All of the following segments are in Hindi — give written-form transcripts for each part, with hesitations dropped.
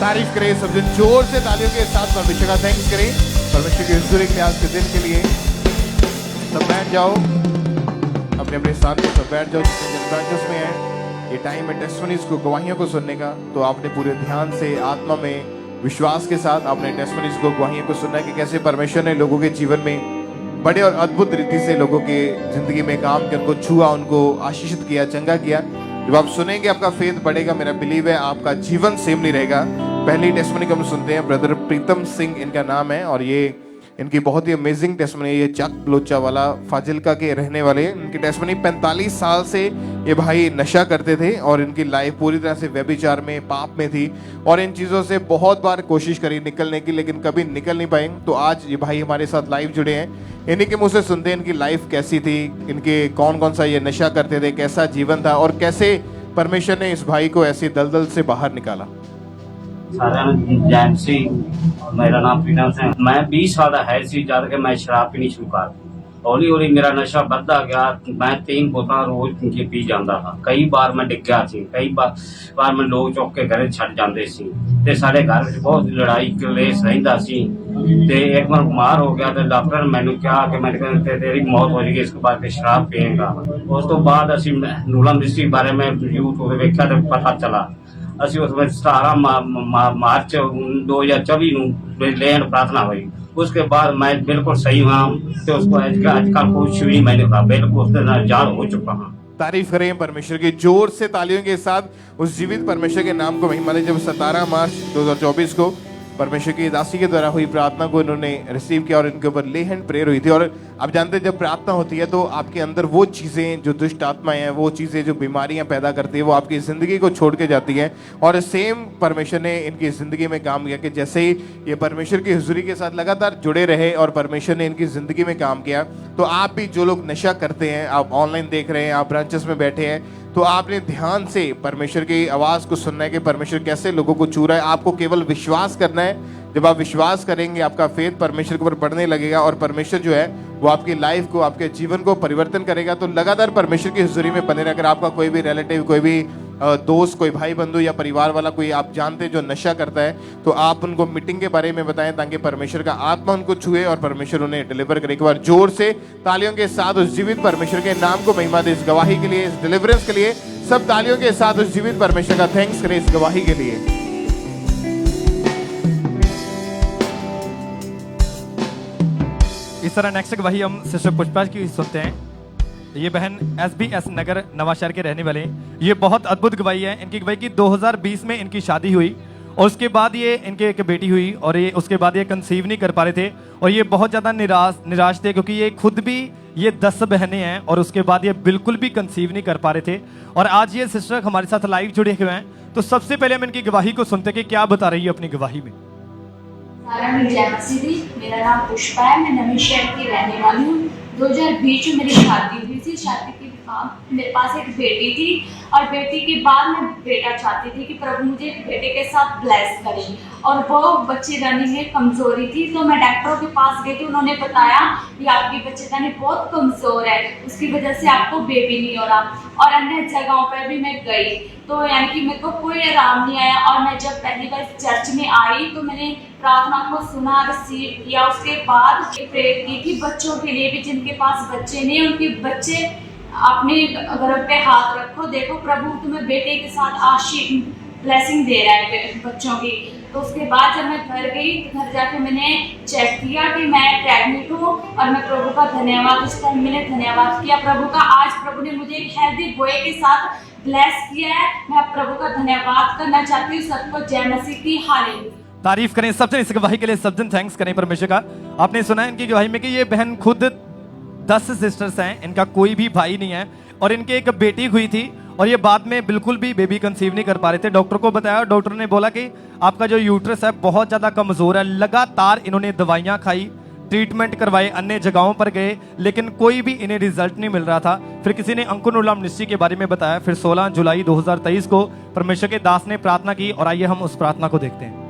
तारीफ करें सब जन जोर से तालियों के साथ परमेश्वर का थैंक्स करें परमेश्वर के हुजूर के आज के दिन के लिए। सब बैठ जाओ अपने अपने स्थान पर, सब बैठ जाओ जितने जन ब्रांचेस में हैं। ये टाइम है टेस्टिमनीज को, गवाहियों को सुनने का। तो आपने पूरे ध्यान से आत्मा में विश्वास के साथ आपने टेस्टिमनीज को, गवाहियों को सुनना है कि कैसे परमेश्वर ने लोगों के जीवन में बड़े और अद्भुत रीति से लोगों के जिंदगी में काम किया, उनको छुआ, उनको आशीषित किया, चंगा किया। जब आप सुनेंगे आपका फेथ बढ़ेगा। मेरा बिलीव है आपका जीवन सेम नहीं रहेगा। पहली टेस्टिमनी को हम सुनते हैं, ब्रदर प्रीतम सिंह इनका नाम है और ये इनकी बहुत ही अमेजिंग टेस्टिमनी है। ये चक बलोचा वाला फाजिलका के रहने वाले। इनकी टेस्टिमनी 45 साल से ये भाई नशा करते थे और इनकी लाइफ पूरी तरह से व्यभिचार में, पाप में थी और इन चीज़ों से बहुत बार कोशिश करी निकलने की, लेकिन कभी निकल नहीं पाए। तो आज ये भाई हमारे साथ लाइव जुड़े हैं। इन्हीं के मुँह से सुनते हैं इनकी लाइफ कैसी थी, इनके कौन कौन सा ये नशा करते थे, कैसा जीवन था और कैसे परमेश्वर ने इस भाई को ऐसी दलदल से बाहर निकाला। जैन सिंह, मेरा नाम प्रीतम सिंह। मैं 20 साल का है सी जद के मैं शराब पीनी शुरू कर दी। हौली हौली मेरा नशा बढ़ता गया। मैं 3 बोतल रोज पी के पी जाता था। कई बार मैं डिग गया सी, कई बार मैं लोग चौक के घर छड़ जाते सी ते साडे घर विच बहुत लड़ाई कलेश रहिंदा सी। ते एक बार बीमार हो गया तो डॉक्टर ने मैनू कहा कि मैं तेरी मौत हो जाएगी, इसके बाद शराब पिएगा। उस तो बाद असीं नूलम डिस्ट्री बारे में यूट्यूब देखा तो पता चला। ਅਸੀਂ ਉਸ ਵਿੱਚ 17 मार्च 2024 ਨੂੰ ਲੈਣ प्रार्थना हुई। उसके बाद मैं बिल्कुल सही हुआ। तो उसको आजकल कुछ भी मैंने कहा, बिल्कुल उसके जान हो चुका हूँ। तारीफ करें परमेश्वर की जोर से तालियों के साथ उस जीवित परमेश्वर के नाम को महिमा दें। जब 17 मार्च 2024 को परमेश्वर की दासी के द्वारा हुई प्रार्थना को इन्होंने रिसीव किया और इनके ऊपर ले हैंड प्रेयर हुई थी। और आप जानते हैं जब प्रार्थना होती है तो आपके अंदर वो चीज़ें जो दुष्ट आत्माएं हैं, वो चीज़ें जो बीमारियां पैदा करती है, वो आपकी ज़िंदगी को छोड़ के जाती हैं। और सेम परमेश्वर ने इनकी ज़िंदगी में काम किया कि जैसे ही ये परमेश्वर की हुजूरी के साथ लगातार जुड़े रहे और परमेश्वर ने इनकी ज़िंदगी में काम किया। तो आप भी जो लोग नशा करते हैं, आप ऑनलाइन देख रहे हैं, आप ब्रांचेस में बैठे हैं, तो आपने ध्यान से परमेश्वर की आवाज़ को सुनना है कि परमेश्वर कैसे लोगों को छू रहा है। आपको केवल विश्वास करना है। जब आप विश्वास करेंगे आपका फेथ परमेश्वर के ऊपर बढ़ने लगेगा और परमेश्वर जो है वो आपकी लाइफ को, आपके जीवन को परिवर्तन करेगा। तो लगातार परमेश्वर की हुजूरी में बने रहे। अगर आपका कोई भी रिलेटिव, कोई भी दोस्त, कोई भाई बंधु या परिवार वाला कोई आप जानते हैं जो नशा करता है, तो आप उनको मीटिंग के बारे में बताएं ताकि परमेश्वर का आत्मा उनको छुए और परमेश्वर उन्हें डिलीवर करे। एक बार जोर से तालियों के साथ उस जीवित परमेश्वर के नाम को महिमा दे। इस गवाही के लिए, इस डिलीवरेंस के लिए सब तालियों के साथ उस जीवित परमेश्वर का थैंक्स करें इस गवाही के लिए। इस तरह नेक्स्ट गवाही हम सिस्टर पुष्पा की सुनते हैं। ये बहन SBS नगर नवाशहर के रहने वाले हैं। ये बहुत अद्भुत गवाही है। इनकी गवाही की 2020 में इनकी शादी हुई और उसके बाद ये इनके एक बेटी हुई और ये उसके बाद ये कंसीव नहीं कर पा रहे थे और ये बहुत ज़्यादा निराश थे क्योंकि ये खुद भी, ये 10 बहनें हैं और उसके बाद ये बिल्कुल भी कंसीव नहीं कर पा रहे थे। और आज ये सिस्टर हमारे साथ लाइव जुड़े हुए हैं। तो सबसे पहले हम इनकी गवाही को सुनते हैं कि क्या बता रही है अपनी गवाही में। मेरा नाम पुष्पा है, मैं नवी शहर की रहने वाली हूँ। 2020 में मेरी शादी हुई थी। शादी के बाद मेरे पास एक बेटी थी और बेटी के बाद मैं बेटा चाहती थी कि प्रभु मुझे एक बेटे के साथ ब्लेस करे और वो बच्चेदानी में कमजोरी थी। तो मैं डॉक्टरों के पास गई थी, उन्होंने बताया कि आपकी बच्चेदानी बहुत कमजोर है, उसकी वजह से आपको बेबी नहीं हो रहा। और अन्य जगहों पर भी मैं गई तो यानी कि मेरे को कोई आराम नहीं आया। और मैं जब पहली बार चर्च में आई तो मैंने प्रार्थना को सुना, रिसीव किया। उसके बाद प्रेयर की थी बच्चों के लिए भी, जिनके पास बच्चे नहीं, उनके बच्चे अपने गर्भ पे हाथ रखो, देखो प्रभु तुम्हें बेटे के साथ ब्लेसिंग दे रहा है बच्चों की। तो उसके बाद जब मैं घर गई तो घर जाके मैंने चेक किया कि मैं प्रेग्नेंट हूँ और मैं प्रभु का धन्यवाद, उस टाइम मैंने धन्यवाद किया प्रभु का। आज प्रभु ने मुझे एक हेल्दी बॉय के साथ ब्लेस किया है। मैं प्रभु का धन्यवाद करना चाहती हूँ। सबको जय मसीह की हालेलुया। तारीफ करें सब जन इस गवाही के लिए, सब जन थैंक्स करें परमेश्वर का। आपने सुना इनकी गवाही में कि ये बहन खुद 10 सिस्टर्स हैं, इनका कोई भी भाई नहीं है और इनकी एक बेटी हुई थी और ये बाद में बिल्कुल भी बेबी कंसीव नहीं कर पा रहे थे। डॉक्टर को बताया, डॉक्टर ने बोला कि आपका जो यूट्रस है बहुत ज़्यादा कमज़ोर है। लगातार इन्होंने दवाइयाँ खाई, ट्रीटमेंट करवाए, अन्य जगहों पर गए, लेकिन कोई भी इन्हें रिजल्ट नहीं मिल रहा था। फिर किसी ने अंकुर मिनिस्ट्री के बारे में बताया। फिर 16 जुलाई 2023 को परमेश्वर के दास ने प्रार्थना की और आइए हम उस प्रार्थना को देखते हैं।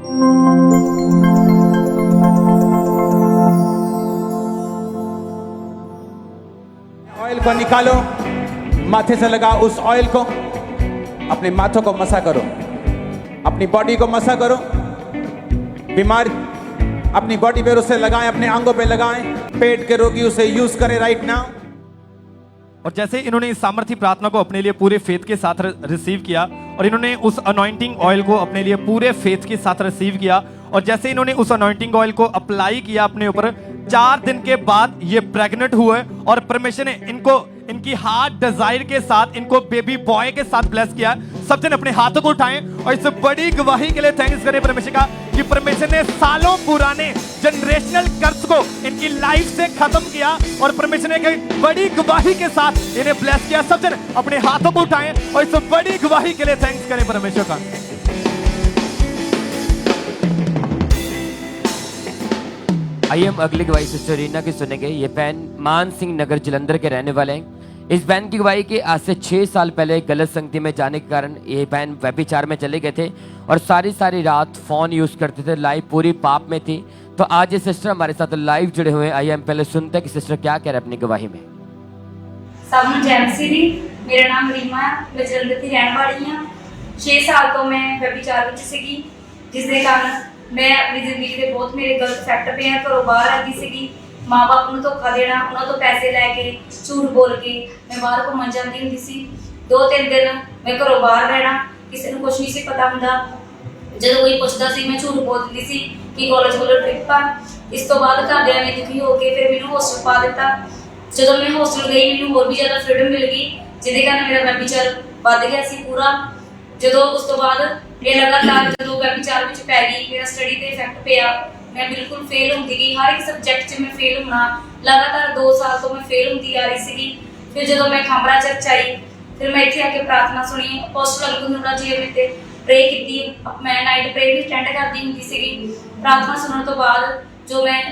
ऑयल को निकालो, माथे से लगा उस ऑयल को, अपने माथों को मसा करो, अपनी बॉडी को मसा करो। बीमार अपनी बॉडी पे उसे लगाएं, अपने अंगों पे लगाएं। पेट के रोगी उसे यूज करें राइट नाउ। और जैसे इन्होंने इस सामर्थ्य प्रार्थना को अपने लिए पूरे फेथ के साथ रिसीव किया और इन्होंने उस अनॉइंटिंग ऑयल को अपने लिए पूरे फेथ के साथ रिसीव किया और जैसे इन्होंने उस अनॉइंटिंग ऑयल को अप्लाई किया अपने ऊपर, 4 दिन के बाद ये प्रेग्नेंट हुए और परमेश्वर ने इनको इनकी हार्ट डिजायर के साथ इनको बेबी बॉय के साथ ब्लेस किया। सब जन अपने हाथों को उठाएं और इस बड़ी गवाही के लिए थैंक्स करें परमेश्वर का कि परमेश्वर ने सालों पुराने जनरेशनल कर्ज को इनकी लाइफ से खत्म किया और परमेश्वर ने एक बड़ी गवाही के साथ इन्हें ब्लेस किया। सब जन अपने हाथों को उठाएं और इस बड़ी गवाही के लिए थैंक्स करें परमेश्वर का। आइए हम अगली गवाही सिस्टर रीना की सुनेंगे। ये बहन मान सिंह नगर जलंधर के रहने वाले हैं। इस बहन की गवाही के आज से 6 साल पहले गलत संगति में जाने के कारण ये बहन व्यभिचार में चले गए थे और सारी रात फोन यूज करते थे, लाइफ पूरी पाप में थी। तो आज ये सिस्टर हमारे साथ लाइव जुड़े हुए हैं। आइए हम पहले सुनते हैं कि सिस्टर क्या कह रहे हैं अपनी गवाही में। सब ਨੂੰ ਜੈ ਮਸੀਹ ਦੀ। ਮੇਰਾ ਨਾਮ ਰੀਮਾ ਹੈ, ਮੈਂ ਜਲੰਧਰ ਦੀ ਰਹਿਣ ਵਾਲੀ ਹਾਂ। 6 ਸਾਲ ਤੋਂ ਮੈਂ ਵਿਚਾਰ ਵਿੱਚ ਸੀਗੀ, ਜਿਸ ਦੇ ਕਾਰਨ ਮੈਂ ਆਪਣੀ ਜ਼ਿੰਦਗੀ ਦੇ ਬਹੁਤ ਮੇਰੇ ਗਲਤ ਇਫੈਕਟ ਪਏ ਆ। ਘਰੋਂ ਬਾਹਰ ਰਹਿੰਦੀ ਸੀਗੀ, ਮਾਂ-ਬਾਪ ਨੂੰ ਧੋਖਾ ਦੇਣਾ, ਉਹਨਾਂ ਤੋਂ ਪੈਸੇ ਲੈ ਕੇ ਝੂਠ ਬੋਲ ਕੇ ਮੈਂ ਬਾਹਰ ਘੁੰਮਣ ਜਾਂਦੀ ਹੁੰਦੀ ਸੀ। 2-3 ਦਿਨ ਮੈਂ ਘਰੋਂ ਬਾਹਰ ਰਹਿਣਾ, ਕਿਸੇ ਨੂੰ ਕੁਝ ਨਹੀਂ ਸੀ ਪਤਾ ਹੁੰਦਾ। ਜਦੋਂ ਕੋਈ ਪੁੱਛਦਾ ਸੀ ਮੈਂ ਝੂਠ ਬੋਲ ਦਿੰਦੀ ਸੀ ਕਿ ਕਾਲਜ ਵੱਲੋਂ ਟ੍ਰਿਪ ਆ। ਇਸ ਤੋਂ ਬਾਅਦ ਘਰਦਿਆਂ ਨੇ ਦੁਖੀ ਹੋ ਕੇ ਫਿਰ ਮੈਨੂੰ ਹੋਸਟਲ ਪਾ ਦਿੱਤਾ। ਜਦੋਂ ਮੈਂ ਹੋਸਟਲ ਗਈ ਮੈਨੂੰ ਹੋਰ ਵੀ ਜ਼ਿਆਦਾ ਫਰੀडम ਮਿਲ ਗਈ, ਜਿਹਦੇ ਕਾਰਨ ਮੇਰਾ ਵਿਚਾਰ ਵੱਧ ਗਿਆ ਸੀ ਪੂਰਾ। ਜਦੋਂ ਉਸ ਤੋਂ ਬਾਅਦ ਇਹ ਲਗਾਤਾਰ ਜਦੋਂ ਵਿਚਾਰ ਵਿੱਚ ਪੈ ਗਈ, ਮੇਰਾ ਸਟੱਡੀ ਤੇ ਇਫੈਕਟ ਪਿਆ। ਮੈਂ ਬਿਲਕੁਲ ਫੇਲ ਹੁੰਦੀ ਗਈ, ਹਰ ਇੱਕ ਸਬਜੈਕਟ 'ਚ ਮੈਂ ਫੇਲ ਹੋਣਾ। ਲਗਾਤਾਰ 2 ਸਾਲ ਤੋਂ ਮੈਂ ਫੇਲ ਹੁੰਦੀ ਆ ਰਹੀ ਸੀਗੀ। ਫਿਰ ਜਦੋਂ ਮੈਂ ਖਾਂਬੜਾ ਚਰਚ ਆਈ, ਫਿਰ ਮੈਂ ਇੱਥੇ ਆ ਕੇ ਪ੍ਰਾਰਥਨਾ ਸੁਣੀ। ਅਪੋਸਟਲ ਅੰਗੂਰਾ ਜੀ ਨੇ ਤੇ ਪ੍ਰੇ ਕੀਤੀ। ਮੈਂ ਨਾਈਟ ਪ੍ਰੇ ਵੀ ਅਟੈਂਡ ਕਰਦੀ ਹੁੰਦੀ ਸੀਗੀ। ਪ੍ਰਾਰਥਨਾ ਸੁਣਨ ਤੋਂ ਬਾਅਦ ਜੋ ਮੈਂ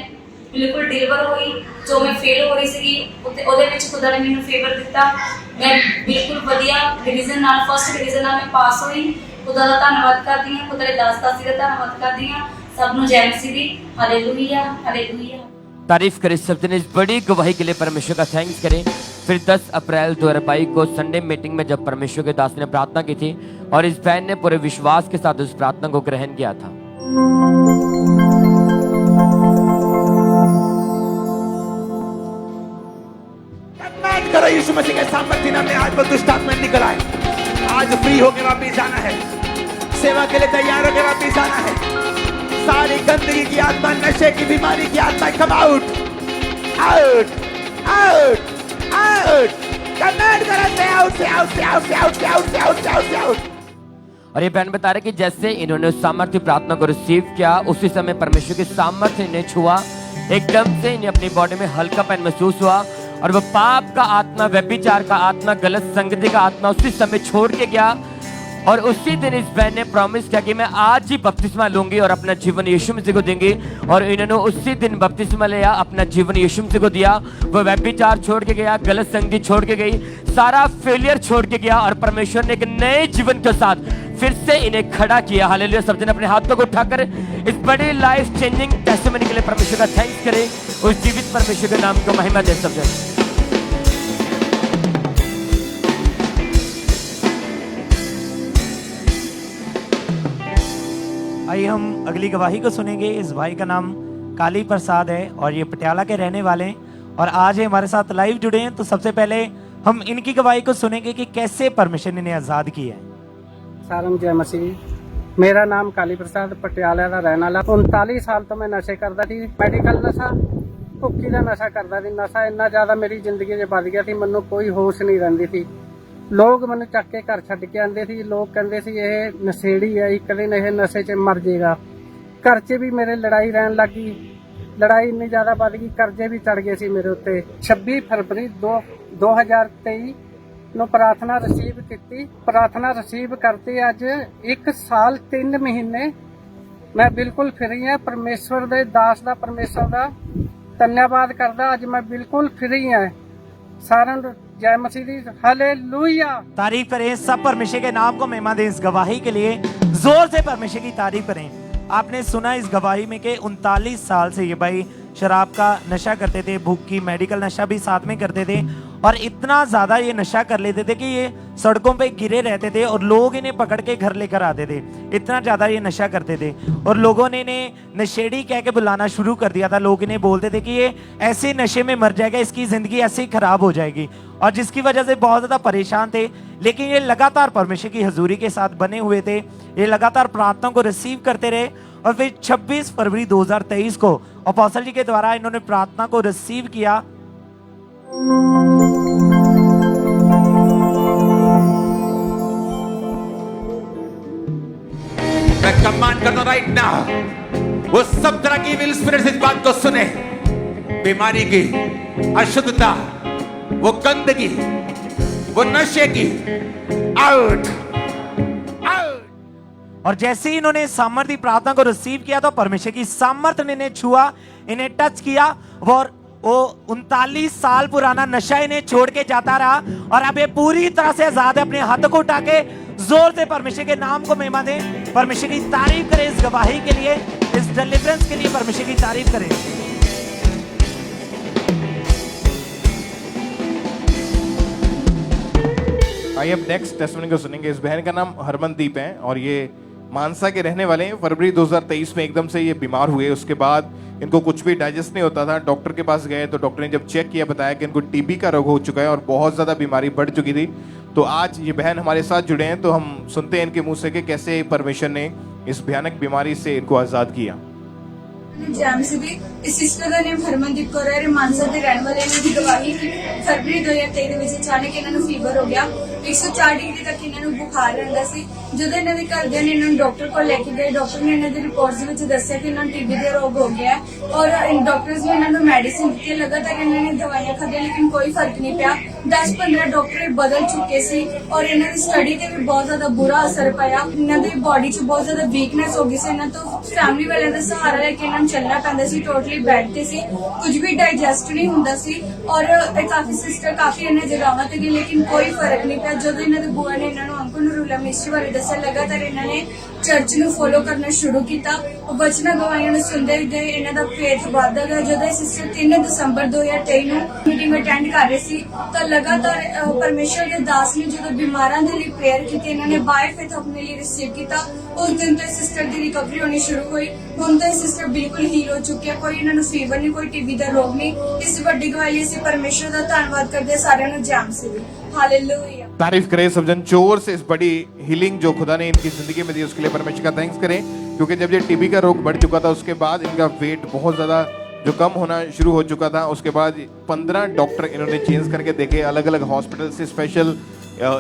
ਬਿਲਕੁਲ ਡਿਲੀਵਰ ਹੋਈ, ਜੋ ਮੈਂ ਫੇਲ ਹੋ ਰਹੀ ਸੀਗੀ ਉਹਦੇ ਵਿੱਚ ਖੁਦਾ ਨੇ ਮੈਨੂੰ ਫੇਵਰ ਦਿੱਤਾ। ਮੈਂ ਬਿਲਕੁਲ ਵਧੀਆ ਡਿਵੀਜ਼ਨ ਨਾਲ, ਫਸਟ ਡਿਵੀਜ਼ਨ ਨਾਲ ਮੈਂ ਪਾਸ ਹੋਈ। खुदा का धन्यवाद करती हूँ, खुदा के दास दासी का धन्यवाद करती हूँ। सब नु जय मसीह दी। Hallelujah hallelujah. तारीफ करें सब जने इस बड़ी गवाही के लिए परमेश्वर का थैंक्स करें। फिर 10 अप्रैल 2022 को संडे मीटिंग में जब परमेश्वर के दास ने प्रार्थना की थी और इस बहन ने पूरे विश्वास के साथ उस प्रार्थना को ग्रहण किया था। करो यीशु मसीह के सामर्थ्य नाम में आज दुष्ट आत्मा निकल आए। आज फ्री होकर वापिस जाना है, सेवा के लिए तैयार होकर वापिस जाना है। सारी गंदगी की आत्मा, नशे की बीमारी की आत्मा, come out out out out. Command करते आउट से आउट से आउट से आउट से आउट से आउट से आउट से आउट। और ये बहन बता रहे कि जैसे इन्होंने उस सामर्थ्य प्रार्थना को रिसीव किया, उसी समय परमेश्वर के सामर्थ्य इन्हें छुआ। एकदम से इन्हें अपनी बॉडी में हल्कापन महसूस हुआ और वह पाप का आत्मा, व्यभिचार का आत्मा, गलत संगति का आत्मा उसी समय छोड़ के गया। और उसी दिन इस बहन ने प्रॉमिस किया कि मैं आज ही बपतिस्मा लूंगी और अपना जीवन यीशु मसीह को देंगी। और इन्होंने उसी दिन बपतिस्मा लिया, अपना जीवन यीशु मसीह को दिया। वो व्यभिचार छोड़ के गया, गलत संगति छोड़ के गई, सारा फेलियर छोड़ के गया और परमेश्वर ने एक नए जीवन के साथ फिर से इन्हें खड़ा किया। हालेलुया। सब जन अपने हाथों को उठाकर इस बड़े लाइफ चेंजिंग टेस्टिमनी के लिए परमेश्वर का थैंक्स करें। उस जीवित परमेश्वर के नाम को महिमा दे सब जन। आइए हम अगली गवाही को सुनेंगे। इस भाई का नाम काली प्रसाद है और ये पटियाला के रहने वाले हैं और आज ये हमारे साथ लाइव जुड़े हैं। तो सबसे पहले हम इनकी गवाही को सुनेंगे कि कैसे परमेश्वर ने इन्हें आजाद किया है। सारम जय मसीह। मेरा नाम काली प्रसाद पटियाला का रहने वाला। 39 साल तो मैं नशे करता थी, मेडिकल नशा, भुक्की का नशा करता थी। नशा इन्ना ज्यादा मेरी जिंदगी च बढ़ गया थी, मैनू कोई होश नहीं रही थी। लोग मैंने चक के घर छड्ड के आंदे सी। लोग कहते सी ये नशेड़ी है, एक दिन ये नशे च मर जाएगा। घर च भी मेरे लड़ाई रहन लग गई, लड़ाई इन्नी ज्यादा बढ़ गई, कर्जे भी चढ़ गए सी मेरे उत्ते। 26 फरवरी 2023 ਨੂੰ प्रार्थना रिसीव की। प्रार्थना रिसीव करते अज 1 साल 3 महीने मैं बिल्कुल फ्री हाँ। परमेश्वर दे दास दा, परमेश्वर दा धन्यवाद करदा। अज मैं बिल्कुल फ्री हाँ। सारन जय मसीह दी। हालेलुया। तारीफ करें सब परमेश्वर के नाम को महिमा दें। इस गवाही के लिए जोर से परमेश्वर की तारीफ करें। आपने सुना इस गवाही में कि 39 साल से ये भाई शराब का नशा करते थे, भूख की मेडिकल नशा भी साथ में करते थे और इतना ज़्यादा ये नशा कर लेते थे कि ये सड़कों पे गिरे रहते थे और लोग इन्हें पकड़ के घर लेकर आते थे। इतना ज़्यादा ये नशा करते थे और लोगों ने इन्हें नशेड़ी कह के बुलाना शुरू कर दिया था। लोग इन्हें बोलते थे कि ये ऐसे नशे में मर जाएगा, इसकी ज़िंदगी ऐसे ही खराब हो जाएगी, और जिसकी वजह से बहुत ज़्यादा परेशान थे। लेकिन ये लगातार परमेश्वर की हजूरी के साथ बने हुए थे, ये लगातार प्रार्थना को रिसीव करते रहे और फिर 26 फरवरी 2023 को अपोस्टल जी के द्वारा इन्होंने प्रार्थना को रिसीव किया। मैं कमांड करता हूं राइट नाउ, वो सब तरह की इविल स्पिरिट्स इस बात को सुने। बीमारी की, अशुद्धता, वो गंदगी, वो नशे की, आउट आउट। और जैसे ही इन्होंने सामर्थ्य प्रार्थना को रिसीव किया तो परमेश्वर की सामर्थ्य ने इन्हें छुआ, इन्हें टच किया और वो 39 साल पुराना नशा इन्हें छोड़ के जाता रहा और अब ये पूरी तरह से आजाद है। अपने हाथों को उठा के जोर से परमेश्वर के नाम को महिमा दें, परमेश्वर की तारीफ करें इस गवाही के लिए, इस डिलीवरेंस के लिए परमेश्वर की तारीफ करें। आइए अब नेक्स्ट टेस्टिमनी को सुनेंगे। इस बहन का नाम हरमनदीप है और ये मानसा के रहने वाले हैं। फरवरी 2023 में एकदम से ये बीमार हुए, उसके बाद इनको कुछ भी डाइजेस्ट नहीं होता था। डॉक्टर के पास गए तो डॉक्टर ने जब चेक किया बताया कि इनको टीबी का रोग हो चुका है और बहुत ज़्यादा बीमारी बढ़ चुकी थी। तो आज ये बहन हमारे साथ जुड़े हैं, तो हम सुनते हैं इनके मुंह से कि कैसे परमेश्वर ने इस भयानक बीमारी से इनको आज़ाद किया। जैम से भी इस सिस्टर का नेम हरमनदीप कौर है, मानसा के रहने वाले ने गवाही फरवरी 2023 ਵਿੱਚ ਅਚਾਨਕ ਇਹਨਾਂ ਨੂੰ ਫੀਵਰ ਹੋ ਗਿਆ। 104 ਡਿਗਰੀ ਤੱਕ ਇਹਨਾਂ ਨੂੰ ਬੁਖਾਰ ਰਹਿੰਦਾ ਸੀ। ਜਦੋਂ ਇਹਨਾਂ ਦੇ ਘਰਦਿਆਂ ਨੇ ਇਹਨਾਂ ਨੂੰ ਡਾਕਟਰ ਕੋਲ ਲੈ ਕੇ ਗਏ, ਡਾਕਟਰ ਨੇ ਇਹਨਾਂ ਦੀ ਰਿਪੋਰਟਸ ਵਿੱਚ ਦੱਸਿਆ ਕਿ ਇਹਨਾਂ ਨੂੰ ਟੀਬੀ ਦਾ ਰੋਗ ਹੋ ਗਿਆ ਹੈ ਔਰ ਡਾਕਟਰਸ ਨੇ ਇਹਨਾਂ ਨੂੰ ਮੈਡੀਸਿਨ ਦਿੱਤੀ। ਲਗਾਤਾਰ ਇਹਨਾਂ ਨੇ ਦਵਾਈਆਂ ਖਾਧੀਆਂ ਲੇਕਿਨ ਕੋਈ ਫਰਕ ਨਹੀਂ ਪਿਆ। 10-15 ਡਾਕਟਰ ਬਦਲ ਚੁੱਕੇ ਸੀ ਔਰ ਇਹਨਾਂ ਦੀ ਸਟੱਡੀ ਤੇ ਵੀ ਬਹੁਤ ਜ਼ਿਆਦਾ ਬੁਰਾ ਅਸਰ ਪਿਆ। ਇਹਨਾਂ ਦੀ ਬਾਡੀ 'ਚ ਬਹੁਤ ਜ਼ਿਆਦਾ ਵੀਕਨੈਸ ਹੋ ਗਈ ਸੀ। ਇਹਨਾਂ ਤੋਂ ਫੈਮਿਲੀ ਵਾਲਿਆਂ ਦਾ ਸਹਾਰਾ ਲੈ ਕੇ ਇਹਨਾਂ ਨੂੰ ਚੱਲਣਾ ਪੈਂਦਾ ਸੀ। ਟੋਟਲੀ ਬੈੱਡ ਤੇ ਸੀ, ਕੁਝ ਵੀ ਡਾਈਜੈਸਟ ਨਹੀਂ ਹੁੰਦਾ ਸੀ ਔਰ ਕਾਫੀ ਸਿਸਟਰ ਕਾਫੀ ਇਹਨਾਂ ਜਗ੍ਹਾਵਾਂ ਤੇ ਗਏ ਲੇਕਿਨ ਕੋਈ ਫਰਕ ਨਹੀਂ ਪਿਆ। ਜਦੋਂ ਇਹਨਾਂ ਦੇ ਬੁਆ ਨੇ ਇਹਨਾਂ ਨੂੰ ਅੰਕਲ ਨੂੰ ਰੂਲਾ ਮਿਸਟਰੀ ਬਾਰੇ ਦੱਸਿਆ, ਲਗਾਤਾਰ ਇਹਨਾਂ ਨੇ ਚਰਚ ਨੂੰ ਫੋਲੋ ਕਰਨਾ ਸ਼ੁਰੂ ਕੀਤਾ और बचना गवाहियां ਨੂੰ ਸੁਣਦੇ ਗਏ। ਇਹਨਾਂ ਦਾ ਫੇਥ ਵੱਧਦਾ ਗਿਆ। ਜਦੋਂ ਸਿਸਟਰ 3 ਦਸੰਬਰ 2023 ਨੂੰ ਮੀਟਿੰਗ ਅਟੈਂਡ ਕਰ ਰਹੇ ਸੀ ਤਾਂ ਲਗਾਤਾਰ ਪਰਮੇਸ਼ਰ ਦੇ ਦਾਸ ਨੇ ਜਦੋਂ ਬਿਮਾਰਾਂ ਦੇ ਲਈ ਪ੍ਰੇਅਰ ਕੀਤੀ, ਇਹਨਾਂ ਨੇ ਬਾय ਫੇਥ ਆਪਣੇ ਲਈ ਰਿਸੀਵ ਕੀਤਾ। ਉਸ ਦਿਨ ਤੋਂ ਸਿਸਟਰ ਦੀ ਰਿਕਵਰੀ ਹੋਣੀ ਸ਼ੁਰੂ ਹੋਈ। ਹੁਣ ਤਾਂ ਸਿਸਟਰ ਬਿਲਕੁਲ ਹੀਲ ਹੋ ਚੁੱਕੀ ਹੈ। ਕੋਈ ਇਹਨਾਂ ਨੂੰ ਫੀਵਰ ਨਹੀਂ, ਕੋਈ टीबी ਦਾ ਰੋਗ ਨਹੀਂ। ਇਸ ਵੱਡੀ ਗਵਾਹੀ ਅਸੀਂ ਪਰਮੇਸ਼ਰ ਦਾ ਧੰਨਵਾਦ ਕਰਦੇ ਸਾਰਿਆਂ ਨੂੰ ਜਾਮ से भी हालेलुया। तारीफ करें सब जन जोर से इस बड़ी हीलिंग जो खुदा ने इनकी जिंदगी में दी, उसके लिए परमेश्वर का थैंक्स करें। क्योंकि जब ये टीबी का रोग बढ़ चुका था उसके बाद इनका वेट बहुत ज़्यादा जो कम होना शुरू हो चुका था। उसके बाद 15 डॉक्टर इन्होंने चेंज करके देखे, अलग अलग हॉस्पिटल से स्पेशल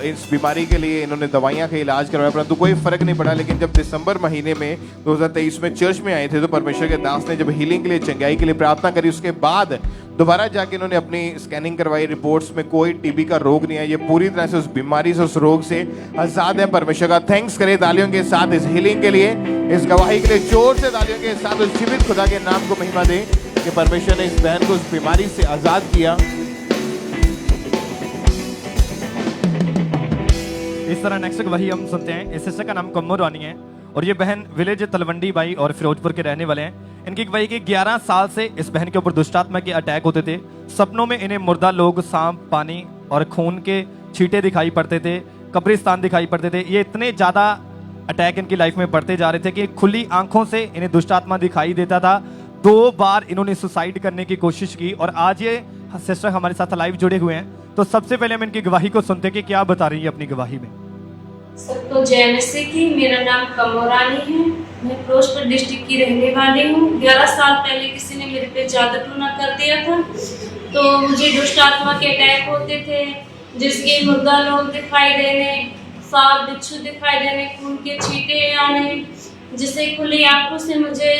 इस बीमारी के लिए इन्होंने दवाइयाँ का इलाज करवाया, परंतु कोई फर्क नहीं पड़ा। लेकिन जब दिसंबर महीने में 2023 में चर्च में आए थे तो परमेश्वर के दास ने जब हीलिंग के लिए, चंगाई के लिए प्रार्थना करी, उसके बाद दोबारा जाके इन्होंने अपनी स्कैनिंग करवाई, रिपोर्ट्स में कोई टीबी का रोग नहीं है। ये पूरी तरह से उस बीमारी से, उस रोग से आजाद है। परमेश्वर का थैंक्स करें तालियों के साथ इस हीलिंग के लिए, इस गवाही के लिए जोर से तालियों के साथ उस जीवित खुदा के नाम को महिमा दें कि परमेश्वर ने इस बहन को उस बीमारी से आजाद किया। इस तरह नेक्स्ट गवाही हम सुनते हैं। इस सिस्टर का नाम कम्मो रानी है और ये बहन विलेज तलवंडी बाई और फिरोजपुर के रहने वाले हैं। इनकी गवाही कि 11 साल से इस बहन के ऊपर दुष्टात्मा के अटैक होते थे। सपनों में इन्हें मुर्दा लोग, सांप, पानी और खून के छींटे दिखाई पड़ते थे, कब्रिस्तान दिखाई पड़ते थे। ये इतने ज़्यादा अटैक इनकी लाइफ में पड़ते जा रहे थे कि खुली आंखों से इन्हें दुष्टात्मा दिखाई देता था। 2 बार इन्होंने सुसाइड करने की कोशिश की और आज ये सिस्टर हमारे साथ लाइव जुड़े हुए हैं। तो सबसे पहले हम इनकी गवाही को सुनते हैं कि क्या बता रही है अपनी गवाही में। सबको जय मसीह की। मेरा नाम कम्मो रानी है, मैं फिरोजपुर डिस्ट्रिक्ट की रहने वाली हूँ। 11 साल पहले किसी ने मेरे पे जादू टूना कर दिया था, तो मुझे दुष्ट आत्मा के अटैक होते थे, जिसके मुर्दा लोग दिखाई देने, सांप बिच्छू दिखाई देने, खून के छींटे आने, जिससे खुली आंखों से मुझे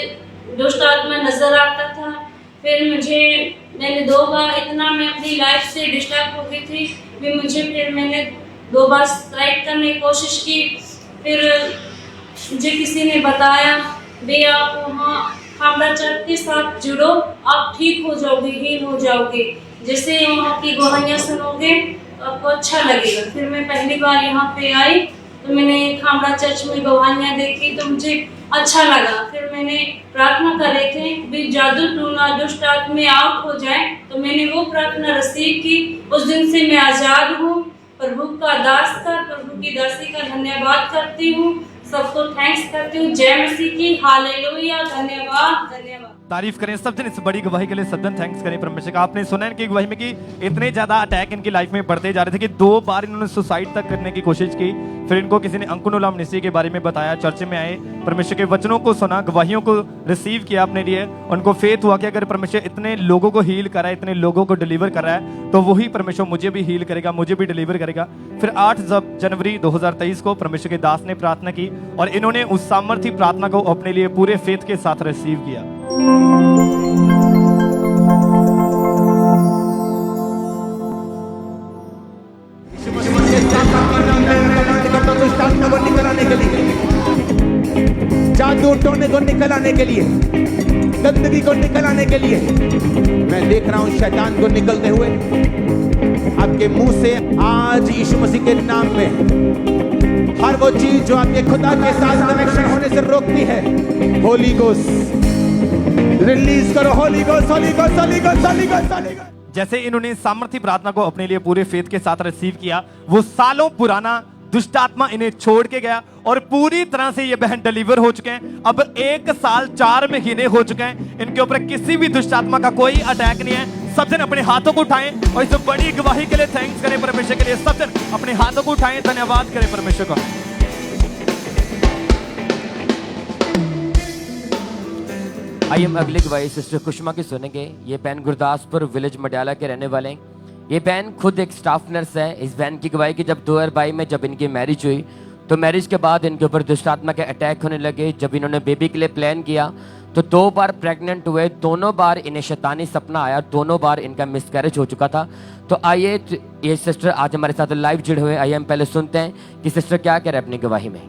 दुष्ट आत्मा नजर आता था। फिर मैंने 2 बार इतना मैं अपनी लाइफ से डिस्टर्ब हो गई थी, फिर मैंने 2 बार सुसाइड करने की कोशिश की। फिर मुझे किसी ने बताया, वे आप वहाँ खामदा चर्च के साथ जुड़ो, आप ठीक हो जाओगे, हील हो जाओगे। जैसे वहाँ की गवाहियाँ सुनोगे तो आपको अच्छा लगेगा। फिर मैं पहली बार यहाँ पे आई तो मैंने खामड़ा चर्च में गवाहियाँ देखी तो मुझे अच्छा लगा। फिर मैंने प्रार्थना कर रहे थे भी जादू टूना दुष्ट आत्मा आउट हो जाए, तो मैंने वो प्रार्थना रिसीव की। उस दिन से मैं आजाद हूँ। प्रभु का दास का, प्रभु की दासी का धन्यवाद करती हूँ, सबको थैंक्स करती हूँ। जय मसीह की, हालेलुया, धन्यवाद धन्यवाद। तारीफ करें सब जन इस बड़ी गवाही के लिए, सब जन थैंक्स करें परमेश्वर का। आपने सुना इनकी गवाही में कि इतने ज्यादा अटैक इनकी लाइफ में बढ़ते जा रहे थे कि 2 बार इन्होंने सुसाइड तक करने की कोशिश की। फिर इनको किसी ने अंकुनुलाम निसी के बारे में बताया, चर्च में आए, परमेश्वर के वचनों को सुना, गवाहियों को रिसीव किया अपने लिए। उनको फेथ हुआ कि अगर परमेश्वर इतने लोगों को हील कर रहा है, इतने लोगों को डिलीवर कर रहा है, तो वही परमेश्वर मुझे भी हील करेगा, मुझे भी डिलीवर करेगा। फिर 8 जनवरी 2023 को परमेश्वर के दास ने प्रार्थना की और इन्होंने उस सामर्थी प्रार्थना को अपने लिए पूरे फेथ के साथ रिसीव किया। को निकल आने के लिए, जादू टोने को निकल आने के लिए, गंदगी को निकल आने के लिए मैं देख रहा हूं शैतान को निकलते हुए आपके मुंह से। आज यीशु मसीह के नाम में हर वो चीज जो आपके खुदा के साथ कनेक्शन होने से रोकती है, होली गोस्ट रिलीज करो, Holi ghost, Holi ghost, Holi ghost, Holi ghost, Holi ghost. जैसे इन्होंने सामर्थी प्रार्थना को अपने लिए पूरे फेथ के साथ रिसीव किया, वो सालों पुराना दुष्ट आत्मा इन्हें छोड़ के गया और पूरी तरह से ये बहन डिलीवर हो चुके हैं। अब 1 साल 4 महीने हो चुके हैं, इनके ऊपर किसी भी दुष्ट आत्मा का कोई अटैक नहीं है। सब जन अपने हाथों को उठाएं और इस बड़ी गवाही के लिए थैंक्स करें परमेश्वर के लिए। सब जन अपने हाथों को उठाएं, धन्यवाद करें परमेश्वर का। आइए हम अगली गवाही सिस्टर कुसुमा की सुनेंगे। ये बहन गुरदासपुर विलेज मडियाला के रहने वाले हैं। ये बहन खुद एक स्टाफ नर्स है। इस बहन की गवाही की जब 2022 में जब इनकी मैरिज हुई तो मैरिज के बाद इनके ऊपर दुष्ट आत्मा के अटैक होने लगे। जब इन्होंने बेबी के लिए प्लान किया तो 2 बार प्रेग्नेंट हुए, दोनों बार इन्हें शैतानी सपना आया, दोनों बार इनका मिसकैरेज हो चुका था। तो आइए ये सिस्टर आज हमारे साथ लाइव जुड़े हुए, आइए हम पहले सुनते हैं कि सिस्टर क्या कह रहे हैं अपनी गवाही में।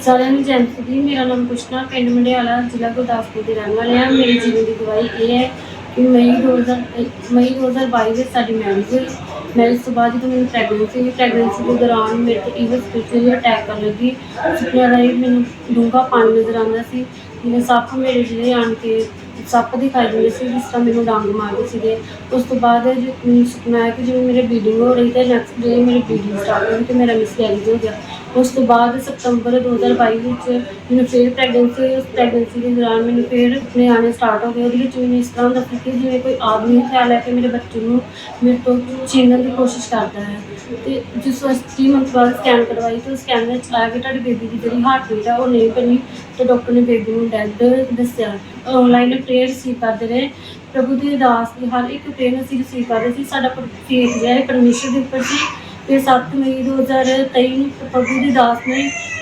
सारण जयंती जी, मेरा नाम कृष्णा, पिंड मंडियाला, जिला गुरदासपुर के रहने वाले हैं। मेरी जीवन की गवाही ये है कि मई 2022 में साड़ी मैरिज हुई। मैरिज तो बाद जो मैंने प्रैगनेंसी के दौरान मेरे को इवन स्पिरिचुअली अटैक कर लगी। सुपने वाला मैंने डूंगा पानी नजर आता सी, जिन्हें सप मेरे जिले आन के सप दिखाई दिंदे सी, जिस तरह मैंने डंग मारते थे। उस तो बाद सुपना आया कि जिवें मेरे ब्लीडिंग हो रही थी, नैक्सट डे मेरी ब्लीडिंग स्टार्ट हुई तो मेरा मिसकैरेज हो गया। उस तो बाद सितंबर 2022 मैंने फिर प्रैगनेंसी हुई। उस प्रैगनेंसी के दौरान मैंने फिर अपने आने स्टार्ट हो गए। वो मैंने इस तरह दस कि जिवें कोई आदमी ख्याल है कि मेरे बच्चे को मेरे तो छीनने की कोशिश करता है। तो जिस 3 मंथ बाद स्कैन करवाई तो स्कैन में आया कि तुहाडी बेबी की जी हार्ट बीट है वो नहीं बनी, तो डॉक्टर ने बेबी को डेड दस्या। ऑनलाइन प्रेयर रिसीव करते रहे, प्रभु की अरदास की हर एक प्रेयर असीं रिसीव करते थे। साडा फेथ जो है परमेश्वर के उपर सी। फिर 7 मई 2023 प्रभु की दास ने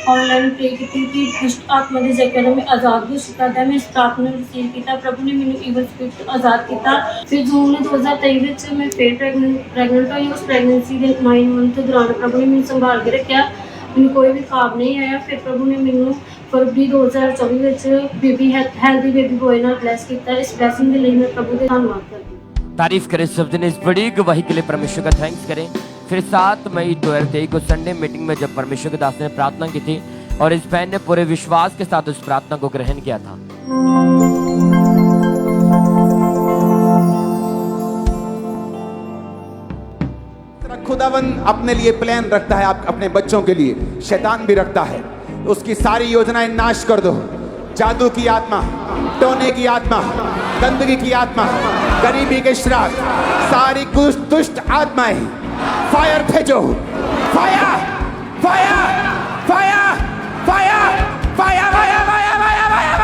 ऑनलाइन प्रे की कि दुष्ट आत्मा के जकड़ में आज़ाद घोषित करता है। मैं इस प्रार्थना रिसीव किया, प्रभु ने मैंने ईवल स्पिरिट आज़ाद किया। फिर जून 2023 मैं फिर प्रैगनेंट हुई। उस प्रैगनेंसी के 9 मंथ दौरान प्रभु ने मैंने संभाल के रखा, मैंने कोई भी खाब नहीं आया। फिर प्रभु ने मैंने फरवरी 2024 बेबी हेल्दी बेबी बॉय नाल ब्लेस किया। इस ब्लेसिंग के लिए मैं प्रभु का धन्यवाद करती हूँ। तारीफ करें सब जने, इस बड़ी गवाही के लिए परमेश्वर का थैंक्स करें। फिर 7 मई 2023 को संडे मीटिंग में जब परमेश्वर के दास ने प्रार्थना की थी और इस बहन ने पूरे विश्वास के साथ उस प्रार्थना को ग्रहण किया था। खुदावन अपने लिए प्लान रखता है, आप अपने बच्चों के लिए, शैतान भी रखता है। उसकी सारी योजनाएं नाश कर दो। जादू की आत्मा, टोने की आत्मा, गंदगी की आत्मा, गरीबी के श्राप, सारी कुछ दुष्ट आत्माएं फायर भेजो, fire fire fire fire fire fire.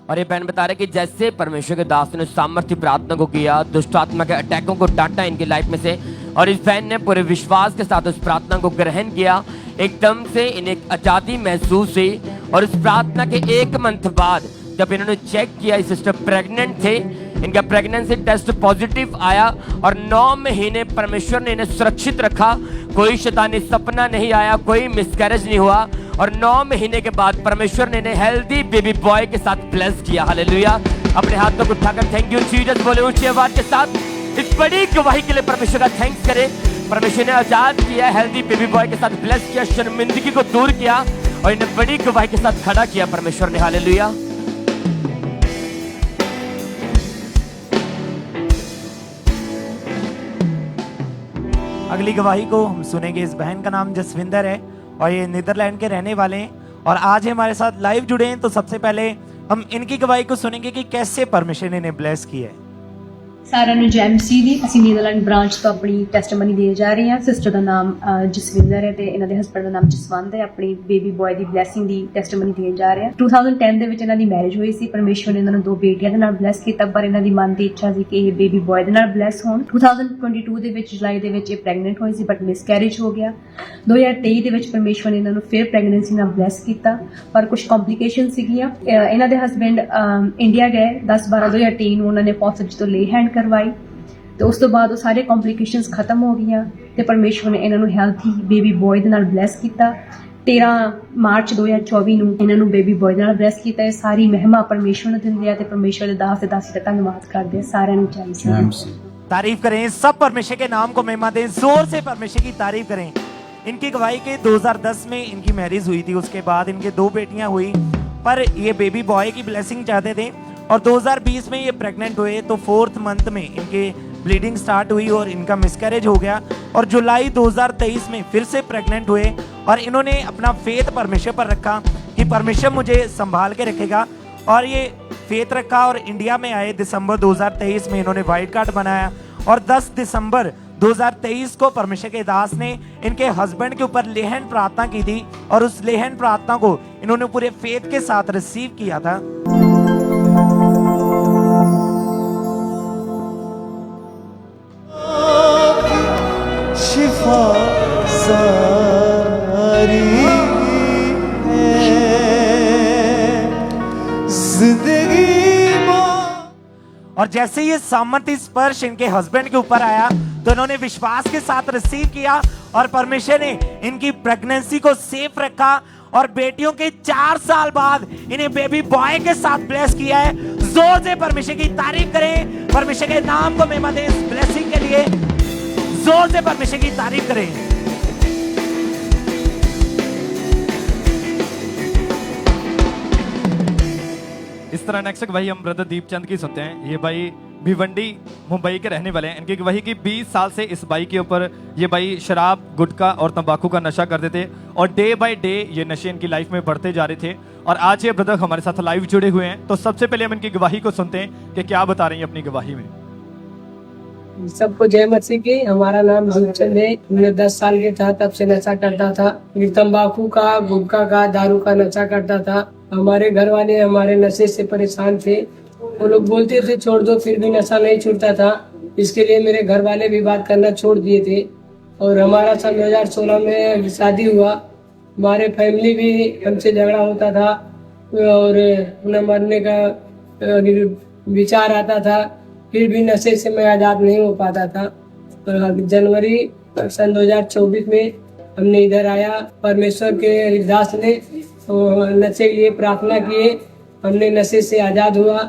और ये बहन बता रहे कि जैसे परमेश्वर के दास ने सामर्थ्य प्रार्थना को किया, दुष्ट आत्मा के अटैकों को डांटा इनकी लाइफ में से, और इस बहन ने पूरे विश्वास के साथ उस प्रार्थना को ग्रहण किया। एकदम से इन्हें आजादी महसूस हुई और उस प्रार्थना के 1 मंथ बाद जब इन्होंने चेक किया, इस सिस्टर प्रेग्नेंट थे, इनका प्रेगनेंसी टेस्ट पॉजिटिव आया और 9 महीने परमेश्वर ने इन्हें सुरक्षित रखा। कोई शैतानी सपना नहीं आया, कोई मिसकैरेज नहीं हुआ और 9 महीने के बाद परमेश्वर ने इन्हें हेल्दी बेबी बॉय के साथ ब्लेस किया। हालेलुया। अपने हाथों को उठाकर थैंक यू जीसस बोले ऊंची आवाज के साथ। इस बड़ी गवाही के लिए परमेश्वर का थैंक्स करें। परमेश्वर ने आजाद किया, हेल्दी बेबी बॉय के साथ ब्लेस किया, शर्मिंदगी को दूर किया और इन्हें बड़ी गवाही के साथ खड़ा किया परमेश्वर ने। हालेलुया। अगली गवाही को हम सुनेंगे। इस बहन का नाम जसविंदर है और ये नीदरलैंड के रहने वाले हैं और आज ये हमारे साथ लाइव जुड़े हैं। तो सबसे पहले हम इनकी गवाही को सुनेंगे कि कैसे परमेश्वर ने इन्हें ब्लेस किया है। ਸਾਰਿਆਂ ਨੂੰ ਜੈਮਸੀ ਦੀ ਅਸੀਂ ਨੀਦਰਲੈਂਡ ਬ੍ਰਾਂਚ ਤੋਂ ਆਪਣੀ ਟੈਸਟਮਨੀ ਦੇਣ ਜਾ ਰਹੇ ਹਾਂ। ਸਿਸਟਰ ਦਾ ਨਾਮ ਜਸਵਿੰਦਰ ਹੈ ਤੇ ਇਹਨਾਂ ਦੇ ਹਸਬੰਡ ਦਾ ਨਾਮ ਜਸਵੰਤ ਹੈ। ਆਪਣੀ ਬੇਬੀ ਬॉय ਦੀ ਬਲੇਸਿੰਗ ਦੀ ਟੈਸਟਮਨੀ ਦੇਣ ਜਾ ਰਹੇ ਹਾਂ। 2010 ਦੇ ਵਿੱਚ ਇਹਨਾਂ ਦੀ ਮੈਰਿਜ ਹੋਈ ਸੀ। ਪਰਮੇਸ਼ਵਰ ਨੇ ਇਹਨਾਂ ਨੂੰ 2 ਬੇਟੀਆਂ ਦੇ ਨਾਲ ਬਲੈਸ ਕੀਤਾ, ਪਰ ਇਹਨਾਂ ਦੀ ਮਨ ਦੀ ਇੱਛਾ ਸੀ ਕਿ ਇਹ ਬੇਬੀ ਬॉय ਦੇ ਨਾਲ ਬਲੈਸ ਹੋਣ। 2022 ਦੇ ਵਿੱਚ ਜੁਲਾਈ ਦੇ ਵਿੱਚ ਇਹ ਪ੍ਰੈਗਨੈਂਟ ਹੋਈ ਸੀ, ਬਟ ਮਿਸਕੈਰੇਜ ਹੋ ਗਿਆ। 2023 ਦੇ ਵਿੱਚ ਪਰਮੇਸ਼ਵਰ ਨੇ ਇਹਨਾਂ ਨੂੰ ਫਿਰ ਪ੍ਰੈਗਨੈਂਸੀ ਨਾਲ ਬਲੈਸ ਕੀਤਾ, ਪਰ ਕੁਝ ਕੰਪਲਿਕੇਸ਼ਨ ਸੀਗੀਆਂ। ਇਹਨਾਂ ਦੇ ਹਸਬੰਡ ਇੰਡੀਆ ਗਏ 10/12/2023 ਨੂੰ, ਉਹਨਾਂ ਨੇ ਪੋਸਟ ਤੋਂ ਲੇ ਹੈਂਡ ਕਰਵਾਈ ਤੇ ਉਸ ਤੋਂ ਬਾਅਦ ਉਹ ਸਾਰੇ ਕੰਪਲਿਕੇਸ਼ਨਸ ਖਤਮ ਹੋ ਗਈਆਂ ਤੇ ਪਰਮੇਸ਼ਵਰ ਨੇ ਇਹਨਾਂ ਨੂੰ ਹੈਲਥੀ ਬੇਬੀ ਬॉय ਦੇ ਨਾਲ ਬਲੈਸ ਕੀਤਾ। 13 ਮਾਰਚ 2024 ਨੂੰ ਇਹਨਾਂ ਨੂੰ ਬੇਬੀ ਬॉय ਦੇ ਨਾਲ ਬਲੈਸ ਕੀਤਾ। ਇਹ ਸਾਰੀ ਮਹਿਮਾ ਪਰਮੇਸ਼ਵਰ ਨੂੰ ਦਿੰਦੇ ਆ ਤੇ ਪਰਮੇਸ਼ਵਰ ਦੇ ਦਾਸ ਤੇ ਦਾਸੀ ਦਾ ਧੰਨਵਾਦ ਕਰਦੇ ਆ। ਸਾਰਿਆਂ ਨੂੰ ਚਾਹੀਏ तारीफ करें, सब परमेश्वर के नाम को महिमा दें, जोर से परमेश्वर की तारीफ करें। इनकी गवाही के 2010 में इनकी मैरिज हुई थी, उसके बाद इनके 2 बेटियां हुई, पर ये बेबी बॉय की ब्लेसिंग चाहते थे और 2020 में ये प्रेग्नेंट हुए तो 4th मंथ में इनके ब्लीडिंग स्टार्ट हुई और इनका मिसकैरेज हो गया और जुलाई 2023 में फिर से प्रेग्नेंट हुए और इन्होंने अपना फेथ परमेश्वर पर रखा कि परमेश्वर मुझे संभाल के रखेगा और ये फेथ रखा और इंडिया में आए। दिसंबर 2023 में इन्होंने वाइट कार्ड बनाया और 10 दिसंबर 2023 को परमेश्वर के दास ने इनके हस्बैंड के ऊपर लेहन प्रार्थना की थी और उस लेहन प्रार्थना को इन्होंने पूरे फेथ के साथ रिसीव किया था। शिफा सारी जिंदगी और जैसे ये सामर्थ्य स्पर्श इनके हस्बैंड के ऊपर आया तो इन्होंने विश्वास के साथ रिसीव किया और परमेश्वर ने इनकी प्रेगनेंसी को सेफ रखा और बेटियों के 4 साल बाद इन्हें बेबी बॉय के साथ ब्लेस किया है। जोर से परमेश्वर की तारीफ करें, परमेश्वर के नाम को महिमा दें। इस ब्लेसिंग के लिए जोर से परमेश्वर की तारीफ करें। इस तरह नेक्स्ट भाई हम ब्रदर दीपचंद की सुनते हैं। ये भाई भिवंडी मुंबई के रहने वाले हैं। इनकी गवाही की 20 साल से इस भाई के ऊपर ये भाई शराब, गुटखा और तंबाकू का नशा करते थे और डे बाय डे ये नशे इनकी लाइफ में बढ़ते जा रहे थे और आज ये ब्रदर हमारे साथ लाइव जुड़े हुए हैं। तो सबसे पहले हम इनकी गवाही को सुनते हैं कि क्या बता रही हैं अपनी गवाही में। सबको जय मसीह की। हमारा नाम दीपचंद है। मैं 10 साल के था तब से नशा करता था, तंबाकू का, गुटखा का, दारू का नशा करता था। हमारे घर वाले हमारे नशे से परेशान थे। वो लोग बोलते थे छोड़ दो, फिर भी नशा नहीं छूटता था। इसके लिए मेरे घर वाले भी बात करना छोड़ दिए थे और हमारा सन 2016 में शादी हुआ। हमारे फैमिली भी हमसे झगड़ा होता था और न मरने का विचार आता था, फिर भी नशे से मैं आज़ाद नहीं हो पाता था। जनवरी सन 2024 में हमने इधर आया। परमेश्वर के दास ने नशे के लिए प्रार्थना किए, हमने नशे से आज़ाद हुआ।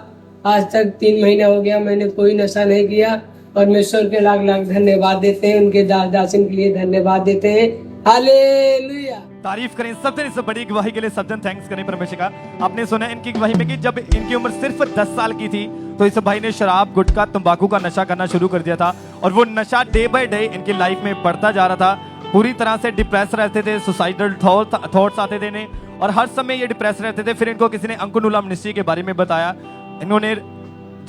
आज तक 3 महीना हो गया, मैंने कोई नशा नहीं किया। परमेश्वर के लाख लाख धन्यवाद देते हैं, उनके दास दासिन के लिए धन्यवाद देते हैं। हालेलुया। तारीफ करें सब जन। इस बड़ी गवाही के लिए सब जन थैंक्स करें परमेश्वर का। आपने सुना इनकी गवाही में कि जब इनकी उम्र सिर्फ 10 साल की थी तो इस भाई ने शराब, गुटखा, तंबाकू का नशा करना शुरू कर दिया था और वो नशा डे बाय डे इनकी लाइफ में बढ़ता जा रहा था। पूरी तरह से डिप्रेस रहते थे, सुसाइडल थॉट्स आते थे इन्हें और हर समय ये डिप्रेस रहते थे। फिर इनको किसी ने अंकुनुला मिनिस्ट्री के बारे में बताया। इन्होंने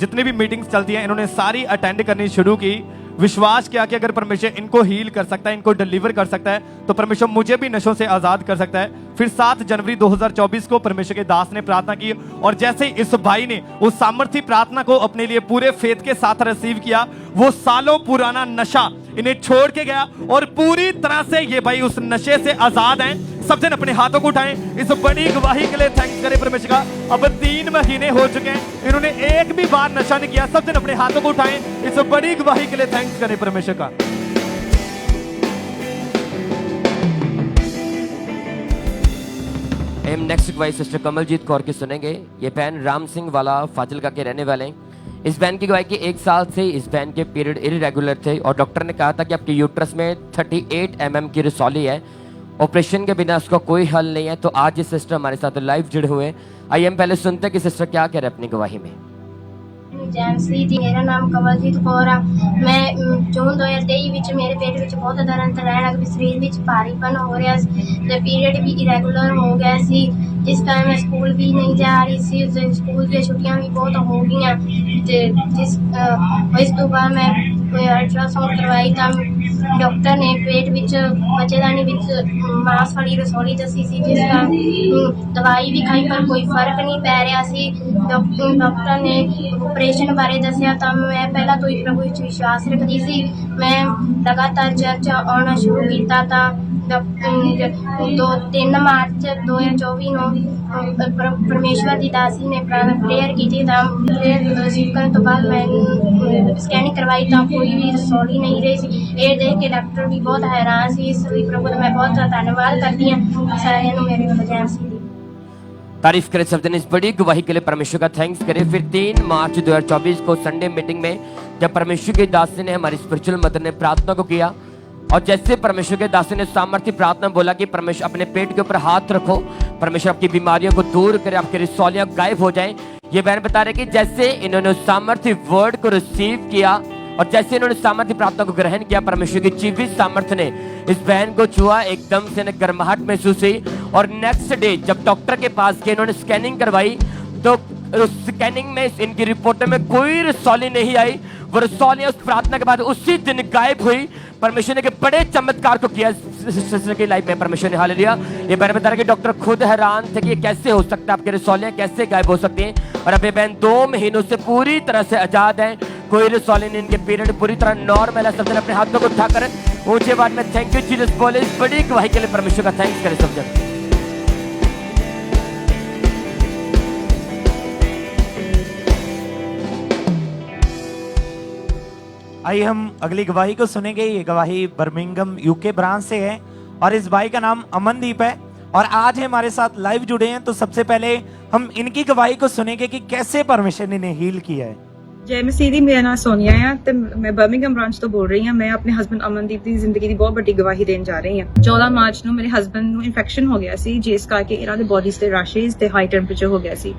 जितनी भी मीटिंग्स चलती हैं इन्होंने सारी अटेंड करनी शुरू की। विश्वास किया कि अगर परमेश्वर इनको हील कर सकता है, इनको डिलीवर कर सकता है, तो परमेश्वर मुझे भी नशों से आजाद कर सकता है। फिर 7 जनवरी 2024 को परमेश्वर के दास ने प्रार्थना की और जैसे इस भाई ने उस सामर्थ्य प्रार्थना को अपने लिए पूरे फेथ के साथ रिसीव किया, वो सालों पुराना नशा इन्हें छोड़ के गया और पूरी तरह से ये भाई उस नशे से आजाद हैं। सब जन अपने हाथों को उठाएं। इस बड़ी गवाही के लिए थैंक्स करें परमेश्वर का। अब 3 महीने हो चुके हैं, इन्होंने एक भी बार नशा नहीं किया। सब जन अपने हाथों को उठाएं। इस बड़ी गवाही के लिए थैंक्स करें परमेश्वर का। हम नेक्स्ट गवाही सिस्टर कमलजीत कौर की सुनेंगे। ये बहन राम सिंह वाला फाजिलका के रहने वाले हैं। इस बहन की गवाही कि 1 साल से इस बहन के पीरियड इरेगुलर थे और डॉक्टर ने कहा था कि आपके यूट्रस में 38 mm की रसौली है, ऑपरेशन के बिना उसका कोई हल नहीं है। तो आज ये सिस्टर हमारे साथ लाइव जुड़े हुए हैं। आइए हम पहले सुनते हैं कि सिस्टर क्या कह रहे हैं अपनी गवाही में। ਜੈਮਸੀ ਜੀ, ਮੇਰਾ ਨਾਮ ਕਮਲਜੀਤ ਕੌਰ ਆ। ਮੈਂ ਜੂਨ 2023 ਵਿੱਚ ਮੇਰੇ ਪੇਟ ਵਿੱਚ ਬਹੁਤ ਦਰਦ ਰਹਿਣ ਲੱਗ ਪਈ, ਸਰੀਰ ਵਿੱਚ ਭਾਰੀਪਨ ਹੋ ਰਿਹਾ ਸੀ ਤੇ ਪੀਰੀਅਡ ਵੀ ਇਰੈਗੂਲਰ ਹੋ ਗਿਆ ਸੀ। ਜਿਸ ਟਾਈਮ ਮੈਂ ਸਕੂਲ ਵੀ ਨਹੀਂ ਜਾ ਰਹੀ ਸੀ, ਉਸ ਸਕੂਲ ਦੀਆਂ ਛੁੱਟੀਆਂ ਵੀ ਬਹੁਤ ਹੋ ਗਈਆਂ ਤੇ ਇਸ ਤੋਂ ਬਾਅਦ ਮੈਂ ਅਲਟਰਾਸਾਊਂਡ ਕਰਵਾਈ ਤਾਂ ਡਾਕਟਰ ਨੇ ਪੇਟ ਵਿੱਚ ਬੱਚੇਦਾਨੀ ਵਿੱਚ ਮਾਸ ਵਾਲੀ ਰਸੌਲੀ ਦੱਸੀ ਸੀ, ਜਿਸ ਦਾ ਦਵਾਈ ਵੀ ਖਾਈ ਪਰ ਕੋਈ ਫਰਕ ਨਹੀਂ ਪੈ ਰਿਹਾ ਸੀ। ਡਾਕਟਰ ਨੇ ਆਪਰੇਸ਼ਨ ਬਾਰੇ ਦੱਸਿਆ ਤਾਂ ਮੈਂ ਪਹਿਲਾਂ ਤੋਂ ਹੀ ਪ੍ਰਭੂ ਵਿੱਚ ਵਿਸ਼ਵਾਸ ਰੱਖਦੀ ਸੀ। ਮੈਂ ਲਗਾਤਾਰ ਚਰਚ ਆਉਣਾ ਸ਼ੁਰੂ ਕੀਤਾ ਤਾਂ 3 ਮਾਰਚ 2024 ਨੂੰ ਪਰਮੇਸ਼ਵਰ ਦੀ ਦਾਸੀ ਨੇ ਪ੍ਰੇਅਰ ਕੀਤੀ ਤਾਂ ਪ੍ਰੇਅਰ ਰਿਸੀਵ ਕਰਨ ਤੋਂ ਬਾਅਦ ਮੈਂ ਸਕੈਨਿੰਗ ਕਰਵਾਈ ਤਾਂ ਕੋਈ ਵੀ ਰਸੌਲੀ नहीं रही सी। ये देख के डॉक्टर भी बहुत हैरान सी। इस लिए प्रभु का मैं बहुत ज़्यादा धन्यवाद करती हूँ सारे मेरे वजह से। तारीफ करे सब जन इस बड़ी गवाही के लिए परमेश्वर का थैंक्स करें। फिर 3 मार्च 2024 को संडे मीटिंग में जब परमेश्वर के दासी ने, हमारी स्पिरिचुअल मदर ने प्रार्थना को किया और जैसे परमेश्वर के दासी ने सामर्थ्य प्रार्थना बोला कि परमेश्वर अपने पेट के ऊपर हाथ रखो, परमेश्वर आपकी बीमारियों को दूर करे, आपकी रसौलियां गायब हो जाएं। ये बहन बता रहे कि जैसे इन्होंने सामर्थ्य वर्ड को रिसीव किया और जैसे इन्होंने सामर्थ्य प्रार्थना को ग्रहण किया, परमेश्वर की जीवित सामर्थ्य ने इस बहन को छुआ। एकदम से इन्हें गर्माहट महसूस हुई और नेक्स्ट डे जब डॉक्टर के पास गए, इन्होंने स्कैनिंग करवाई तो उस स्कैनिंग में इनकी रिपोर्ट में कोई रसौली नहीं आई। वो रसौली उस प्रार्थना के बाद उसी दिन गायब हुई। परमेश्वर ने के बड़े चमत्कार को किया सिस्टर की लाइफ में। परमेश्वर ने हालेलुया। ये बहन बता रहे कि डॉक्टर खुद हैरान थे कि ये कैसे हो सकता है, आपके रसौलियां कैसे गायब हो सकती हैं। और अब ये बहन 2 महीनों से पूरी तरह से आजाद है, कोई रसौली नहीं, इनके पीरियड पूरी तरह नॉर्मल है। सब जन अपने हाथों को उठाकर ऊंचे बात में थैंक यू जीसस बोले। इस बड़ी गवाही के लिए परमेश्वर का थैंक्स करें सब जन। आइए हम अगली गवाही को सुनेंगे। ये गवाही बर्मिंघम यूके ब्रांच से है और इस भाई का नाम अमनदीप है और आज हमारे साथ लाइव जुड़े हैं। तो सबसे पहले हम इनकी गवाही को सुनेंगे कि कैसे परमेश्वर ने इन्हें हील किया है। जय मसीह दी, मेरा नाम सोनिया है ते मैं बर्मिंघम ब्रांच ਤੋਂ ਬੋਲ ਰਹੀ ਹਾਂ। ਮੈਂ ਆਪਣੇ ਹਸਬੰਡ ਅਮਨਦੀਪ ਦੀ ਜ਼ਿੰਦਗੀ ਦੀ ਬਹੁਤ ਵੱਡੀ ਗਵਾਹੀ ਦੇਣ ਜਾ ਰਹੀ ਹਾਂ। 14 ਮਾਰਚ ਨੂੰ ਮੇਰੇ ਹਸਬੰਡ ਨੂੰ ਇਨਫੈਕਸ਼ਨ ਹੋ ਗਿਆ ਸੀ, ਜਿਸ ਕਰਕੇ ਇਹਨਾਂ ਦੇ ਬੋਡੀਜ਼ ਤੇ ਰੈਸ਼ੇਸ ਤੇ ਹਾਈ ਟੈਂਪਰੇਚਰ ਹੋ ਗਿਆ ਸੀ।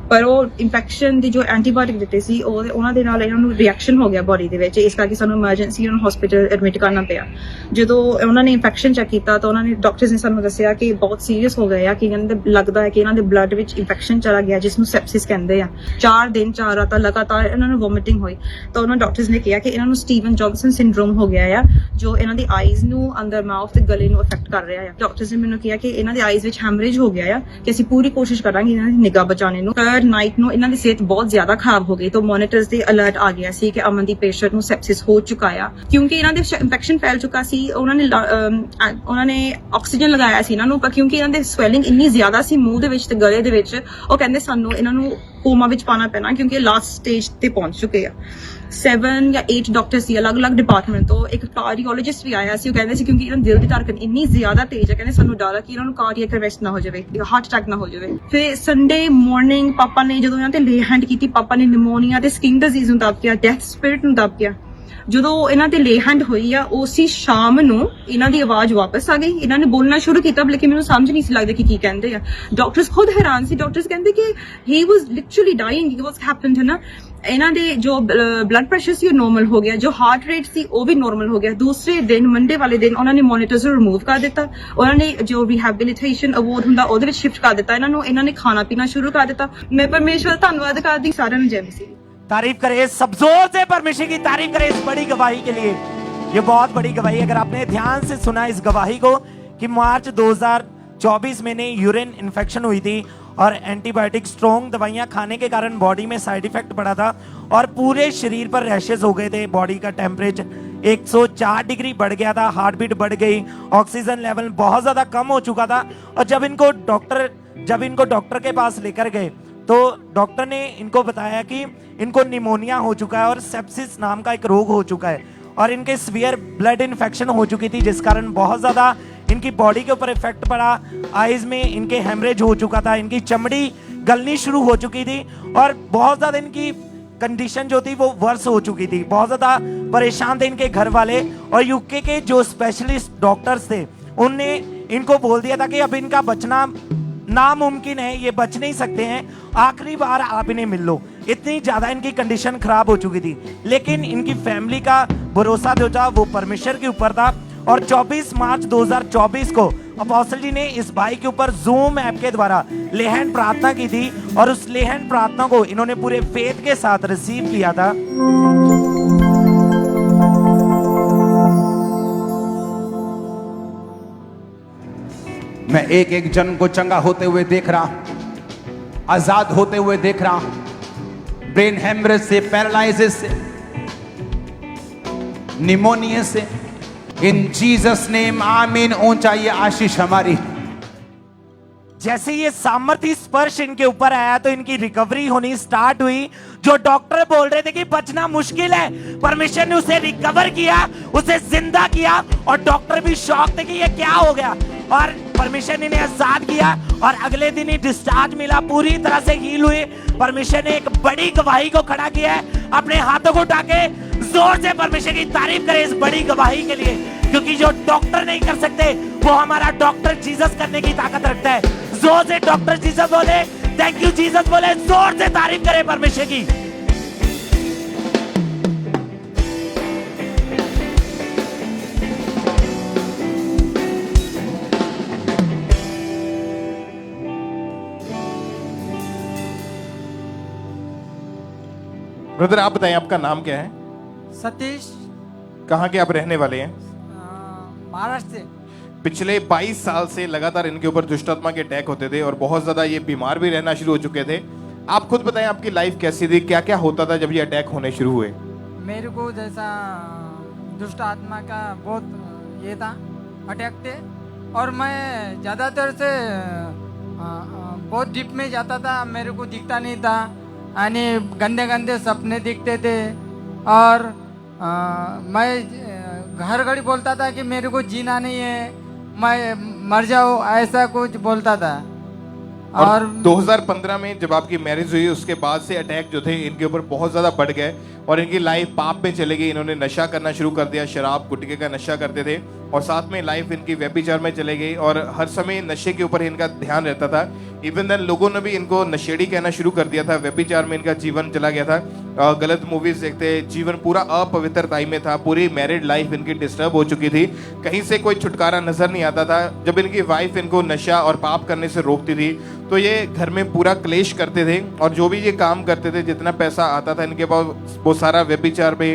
ਪਰ ਉਹ ਇਨਫੈਕਸ਼ਨ ਦੀ ਜੋ ਐਂਟੀਬਾਇਓਟਿਕ ਦਿੱਤੇ ਸੀ ਉਹਨਾਂ ਦੇ ਨਾਲ ਇਹਨਾਂ ਨੂੰ ਰਿਐਕਸ਼ਨ ਹੋ ਗਿਆ ਬੋਡੀ ਦੇ ਵਿੱਚ, ਇਸ ਕਰਕੇ ਸਾਨੂੰ ਐਮਰਜੈਂਸੀ ਉਹਨਾਂ ਹਸਪੀਟਲ ਐਡਮਿਟ ਕਰਨਾ ਪਿਆ। ਜਦੋਂ ਉਹਨਾਂ ਨੇ ਇਨਫੈਕਸ਼ਨ ਚੈੱਕ ਕੀਤਾ ਤਾਂ ਉਹਨਾਂ ਨੇ ਡਾਕਟਰਸ ਨੇ ਸਾਨੂੰ ਦੱਸਿਆ ਕਿ ਬਹੁਤ ਸੀਰੀਅਸ ਹੋ ਗਏ ਆ, ਕਿ ਇਹਨਾਂ ਦੇ ਲੱਗਦਾ ਹੈ ਕਿ ਇਹਨਾਂ ਦੇ ਬਲੱਡ ਵਿੱਚ ਇਨਫੈਕਸ਼ਨ ਚਲਾ ਗਿਆ, ਜਿਸ ਨੂੰ ਸੈਪਸਿਸ ਕਹਿੰਦੇ ਆ। 4 ਦਿਨ 4 ਰਾਤਾਂ ਲਗਾਤਾਰ ਇਹਨਾਂ ਨੂੰ ਵੋਮਿਟਿੰਗ ਹੋਈ ਤਾਂ ਉਹਨਾਂ ਡਾਕਟਰਸ ਨੇ ਕਿਹਾ ਕਿ ਇਹਨਾਂ ਨੂੰ ਸਟੀਵਨ ਜੌਨਸਨ ਸਿੰਡਰੋਮ ਹੋ ਗਿਆ ਆ, ਜੋ ਇਹਨਾਂ ਦੀ ਆਈਜ਼ ਨੂੰ ਅੰਦਰ ਮਾਊਥ ਤੇ ਗਲੇ ਨੂੰ ਅਫੈਕਟ ਕਰ ਰਿਹਾ ਆ। ਡਾਕਟਰਸ ਨੇ ਮੈਨੂੰ ਕਿਹਾ ਕਿ ਇਹਨਾਂ ਦੇ ਆਈਜ਼ ਵਿੱਚ ਹੈਮਰੇਜ ਹੋ ਗਿਆ ਆ, ਕਿ ਅਸੀਂ ਪੂਰੀ ਕੋਸ਼ਿਸ਼ ਕਰਾਂਗੇ ਇਹਨਾਂ ਦੀ ਨਿਗਾਹ ਬਚਾਉਣੇ ਨੂੰ। ਥਰਡ ਨਾਈਟ ਨੂੰ ਇਹਨਾਂ ਦੀ ਸਿਹਤ ਬਹੁਤ ਜ਼ਿਆਦਾ ਖਰਾਬ ਹੋ ਗਈ ਤਾਂ ਮੋਨੀਟਰਸ ਦੇ ਅਲਰਟ ਆ ਗਿਆ ਸੀ ਕਿ ਅਮਨ ਦੀ ਪੇਸ਼ੈਂਟ ਨੂੰ ਸੈਪਸਿਸ ਹੋ ਚੁੱਕਾ ਆ, ਕਿਉਂਕਿ ਇਹਨਾਂ ਦੇ ਇਨਫੈਕਸ਼ਨ ਫੈਲ ਚੁੱਕਾ ਸੀ। ਉਹਨਾਂ ਨੇ ਆਕਸੀਜਨ ਲਗਾਇਆ ਸੀ ਇਹਨਾਂ ਨੂੰ, ਪਰ ਕਿਉਂਕਿ ਇਹਨਾਂ ਦੇ ਸਵੈਲਿੰਗ ਇੰਨੀ ਜ਼ਿਆਦਾ ਸੀ ਮੂੰਹ ਦੇ ਵਿੱਚ ਤੇ ਗਲੇ ਦੇ ਵਿੱਚ, ਉਹ ਕਹਿੰਦੇ ਸਾਨੂੰ ਇਹਨਾਂ ਨੂੰ ਕੋਮਾ ਵਿੱਚ ਪਾਣਾ ਪੈਣਾ, ਕਿਉਂਕਿ ਲਾਸਟ ਸਟੇਜ ਤੇ ਪਹੁੰਚ ਚੁੱਕੇ ਆ। 7 ਜਾਂ 8 ਡਾਕਟਰਸ ਸੀ ਅਲੱਗ-ਅਲੱਗ ਡਿਪਾਰਟਮੈਂਟ ਤੋਂ। ਇੱਕ ਕਾਰਡੀਓਲੋਜਿਸਟ ਵੀ ਆਇਆ ਸੀ, ਉਹ ਕਹਿੰਦੇ ਸੀ ਕਿਉਂਕਿ ਇਹਨਾਂ ਦਿਲ ਦੀ ਧੜਕਨ ਇੰਨੀ ਜ਼ਿਆਦਾ ਤੇਜ਼ ਹੈ, ਕਹਿੰਦੇ ਸਾਨੂੰ ਡਰ ਹੈ ਕਿ ਇਹਨਾਂ ਨੂੰ ਕਾਰਡੀਅਕ ਅਰੈਸਟ ਨਾ ਹੋ ਜਾਵੇ, ਹਾਰਟ ਅਟੈਕ ਨਾ ਹੋ ਜਾਵੇ। ਫਿਰ ਸੰਡੇ ਮਾਰਨਿੰਗ ਪਾਪਾ ਨੇ ਜਦੋਂ ਇਹਨਾਂ ਤੇ ਲੇ ਹੈਂਡ ਕੀਤੀ, ਪਾਪਾ ਨੇ ਨਿਮੋਨੀਆ ਤੇ ਸਕਿਨ ਡਿਜ਼ੀਜ਼ ਨੂੰ ਦੱਬਿਆ, ਡੈਥ ਸਪਿਰਿਟ ਨੂੰ ਦੱਬਿਆ। ਜਦੋਂ ਇਹਨਾਂ ਤੇ ਲੇ ਹੈਂਡ ਹੋਈ ਆ, ਉਸੇ ਸ਼ਾਮ ਨੂੰ ਇਹਨਾਂ ਦੀ ਆਵਾਜ਼ ਵਾਪਸ ਆ ਗਈ, ਇਹਨਾਂ ਨੇ ਬੋਲਣਾ ਸ਼ੁਰੂ ਕੀਤਾ, ਲੇਕਿਨ ਮੈਨੂੰ ਸਮਝ ਨਹੀਂ ਸੀ ਲੱਗਦਾ ਕਿ ਕੀ ਕਹਿੰਦੇ ਆ। ਡਾਕਟਰਸ ਖੁਦ ਹੈਰਾਨ ਸੀ। ਡਾਕਟਰਸ ਕਹਿੰਦੇ ਕਿ ਹੀ ਵਾਸ ਲਿਟਰਲੀ ਡਾਈਂਗ, ਵਾਸ ਹੈਪਨਡ ਹੈ ਨਾ। ਇਹਨਾਂ ਦੇ ਜੋ ਬਲੱਡ ਪ੍ਰੈਸ਼ਰ ਸੀ ਉਹ ਨੋਰਮਲ ਹੋ ਗਿਆ, ਜੋ ਹਾਰਟ ਰੇਟ ਸੀ ਉਹ ਵੀ ਨੋਰਮਲ ਹੋ ਗਿਆ। ਦੂਸਰੇ ਦਿਨ ਮੰਡੇ ਵਾਲੇ ਦਿਨ ਉਹਨਾਂ ਨੇ ਮੋਨੀਟਰਸ ਨੂੰ ਰਿਮੂਵ ਕਰ ਦਿੱਤਾ, ਉਹਨਾਂ ਨੇ ਜੋ ਰਿਹੈਬਿਲਿਟੇਸ਼ਨ ਅਵਾਰਡ ਹੁੰਦਾ ਉਹਦੇ ਵਿੱਚ ਸ਼ਿਫਟ ਕਰ ਦਿੱਤਾ ਇਹਨਾਂ ਨੂੰ। ਇਹਨਾਂ ਨੇ ਖਾਣਾ ਪੀਣਾ ਸ਼ੁਰੂ ਕਰ ਦਿੱਤਾ। ਮੈਂ ਪਰਮੇਸ਼ਵਰ ਦਾ ਧੰਨਵਾਦ ਕਰਦੀ। ਸਾਰਿਆਂ ਨੂੰ ਜੈ ਮਸੀਹ। तारीफ करें सब जोर से, परमेश्वर की तारीफ करें इस बड़ी गवाही के लिए। ये बहुत बड़ी गवाही। अगर आपने ध्यान से सुना इस गवाही को कि मार्च 2024 में यूरिन इन्फेक्शन हुई थी और एंटीबायोटिक स्ट्रॉन्ग दवाइयां खाने के कारण बॉडी में साइड इफेक्ट पड़ा था और पूरे शरीर पर रैशेस हो गए थे। बॉडी का टेम्परेचर 104 डिग्री बढ़ गया था, हार्ट बीट बढ़ गई, ऑक्सीजन लेवल बहुत ज्यादा कम हो चुका था। और जब इनको डॉक्टर के पास लेकर गए तो डॉक्टर ने इनको बताया कि इनको निमोनिया हो चुका है और सेप्सिस नाम का एक रोग हो चुका है और इनके सीवियर ब्लड इन्फेक्शन हो चुकी थी, जिस कारण बहुत ज़्यादा इनकी बॉडी के ऊपर इफेक्ट पड़ा। आइज़ में इनके हेमरेज हो चुका था, इनकी चमड़ी गलनी शुरू हो चुकी थी और बहुत ज़्यादा इनकी कंडीशन जो थी वो वर्स हो चुकी थी, बहुत ज्यादा परेशान थे इनके घर वाले। और यूके के जो स्पेशलिस्ट डॉक्टर्स थे उनने इनको बोल दिया था कि अब इनका बचना नामुमकिन है, ये बच नहीं सकते हैं, आखिरी बार आप इन्हें मिल लो। इतनी ज्यादा इनकी कंडीशन खराब हो चुकी थी, लेकिन इनकी फैमिली का भरोसा जो था वो परमेश्वर के ऊपर था। और 24 मार्च 2024 को अपोस्टल जी ने इस भाई के ऊपर जूम ऐप के द्वारा लेहन प्रार्थना की थी, और उस लेहन प्रार्थना को इन्होंने पूरे फेथ के साथ रिसीव किया था। मैं एक एक जन को चंगा होते हुए देख रहा हूं, आजाद होते हुए देख रहा हूं, ब्रेन हेमरेज से, पैरालाइसिस से, निमोनिया से। इन जीसस नेम आमीन। ऊंचा ये आशीष हमारी। जैसे ये सामर्थ्य स्पर्श इनके ऊपर आया तो इनकी रिकवरी होनी स्टार्ट हुई। जो डॉक्टर बोल रहे थे कि बचना मुश्किल है, परमेश्वर ने उसे रिकवर किया, उसे जिंदा किया, और डॉक्टर भी शॉक थे कि ये क्या हो गया, और परमेश्वर ने इन्हें आजाद किया। और अगले दिन ही डिस्चार्ज मिला, पूरी तरह से हील हुए। परमेश्वर ने एक बड़ी गवाही को खड़ा किया है। अपने हाथों को उठा के जोर से परमेश्वर की तारीफ करें इस बड़ी गवाही के लिए, क्योंकि जो डॉक्टर नहीं कर सकते वो हमारा डॉक्टर जीसस करने की ताकत रखता है। जोर से डॉक्टर जीसस बोले, थैंक यू जीसस बोले, जोर से तारीफ करें परमेश्वर की। ब्रदर आप बताएं आपका नाम क्या है? सतीश। कहाँ के आप रहने वाले हैं? महाराष्ट्र से। पिछले 22 साल से लगातार इनके ऊपर दुष्ट आत्मा के अटैक होते थे और बहुत ज्यादा ये बीमार भी रहना शुरू हो चुके थे। आप खुद बताएं आपकी लाइफ कैसी थी, क्या क्या होता था जब ये अटैक होने शुरू हुए? मेरे को जैसा दुष्ट आत्मा का बहुत ये था, अटैक थे, और मैं ज़्यादातर से बहुत डीप में जाता था, मेरे को दिखता नहीं था, यानी गंदे गंदे सपने दिखते थे। और मैं हर घड़ी बोलता था कि मेरे को जीना नहीं है, मैं मर जाऊँ, ऐसा कुछ बोलता था। और 2015 में जब आपकी मैरिज हुई उसके बाद से अटैक जो थे इनके ऊपर बहुत ज्यादा बढ़ गए और इनकी लाइफ पाप में चले गई। इन्होंने नशा करना शुरू कर दिया, शराब गुटखे का नशा करते थे और साथ में लाइफ इनकी व्यभिचार में चले गई और हर समय नशे के ऊपर इनका ध्यान रहता था। इवन देन लोगों ने भी इनको नशेड़ी कहना शुरू कर दिया था। व्यभिचार में इनका जीवन चला गया था, गलत मूवीज देखते, जीवन पूरा अपवित्रताई में था, पूरी मैरिड लाइफ इनकी डिस्टर्ब हो चुकी थी, कहीं से कोई छुटकारा नजर नहीं आता था। जब इनकी वाइफ इनको नशा और पाप करने से रोकती थी तो ये घर में पूरा क्लेश करते थे और जो भी ये काम करते थे, जितना पैसा आता था इनके पास वो सारा व्यभिचार पे,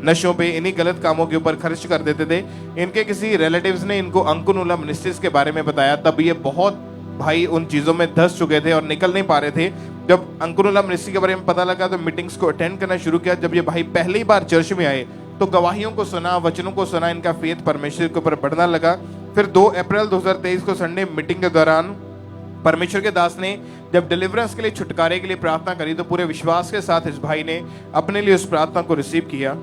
नशों पे, इन्हीं गलत कामों के ऊपर खर्च कर देते थे। इनके किसी रिलेटिव्स ने इनको अंकुनुला मिनिस्ट्रीज के बारे में बताया, तब ये बहुत भाई उन चीजों में धंस चुके थे और निकल नहीं पा रहे थे। जब अंकुनुला मिनिस्ट्री के बारे में पता लगा तो मीटिंग्स को अटेंड करना शुरू किया। जब ये भाई पहली बार चर्च में आए तो गवाहियों को सुना, वचनों को सुना, इनका फेथ परमेश्वर के ऊपर बढ़ना लगा। फिर 2 अप्रैल 2023 को संडे मीटिंग के दौरान परमेश्वर के दास ने जब डिलीवरेंस के लिए, छुटकारे के लिए प्रार्थना करी तो पूरे विश्वास के साथ इस भाई ने अपने लिए उस प्रार्थना को रिसीव किया।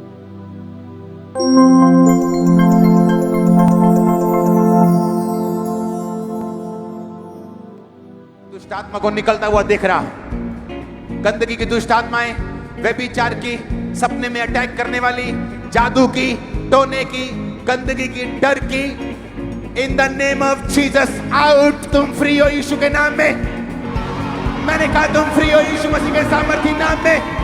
दुष्ट आत्मा को निकलता हुआ देख रहा हूं। गंदगी की दुष्ट आत्माएं, व्यभिचार की, सपने में अटैक करने वाली, जादू की, टोने की, गंदगी की, डर की, in the name of Jesus out. तुम फ्री हो यीशु के नाम में। मैंने कहा तुम फ्री हो यीशु मसीह के सामर्थी नाम में।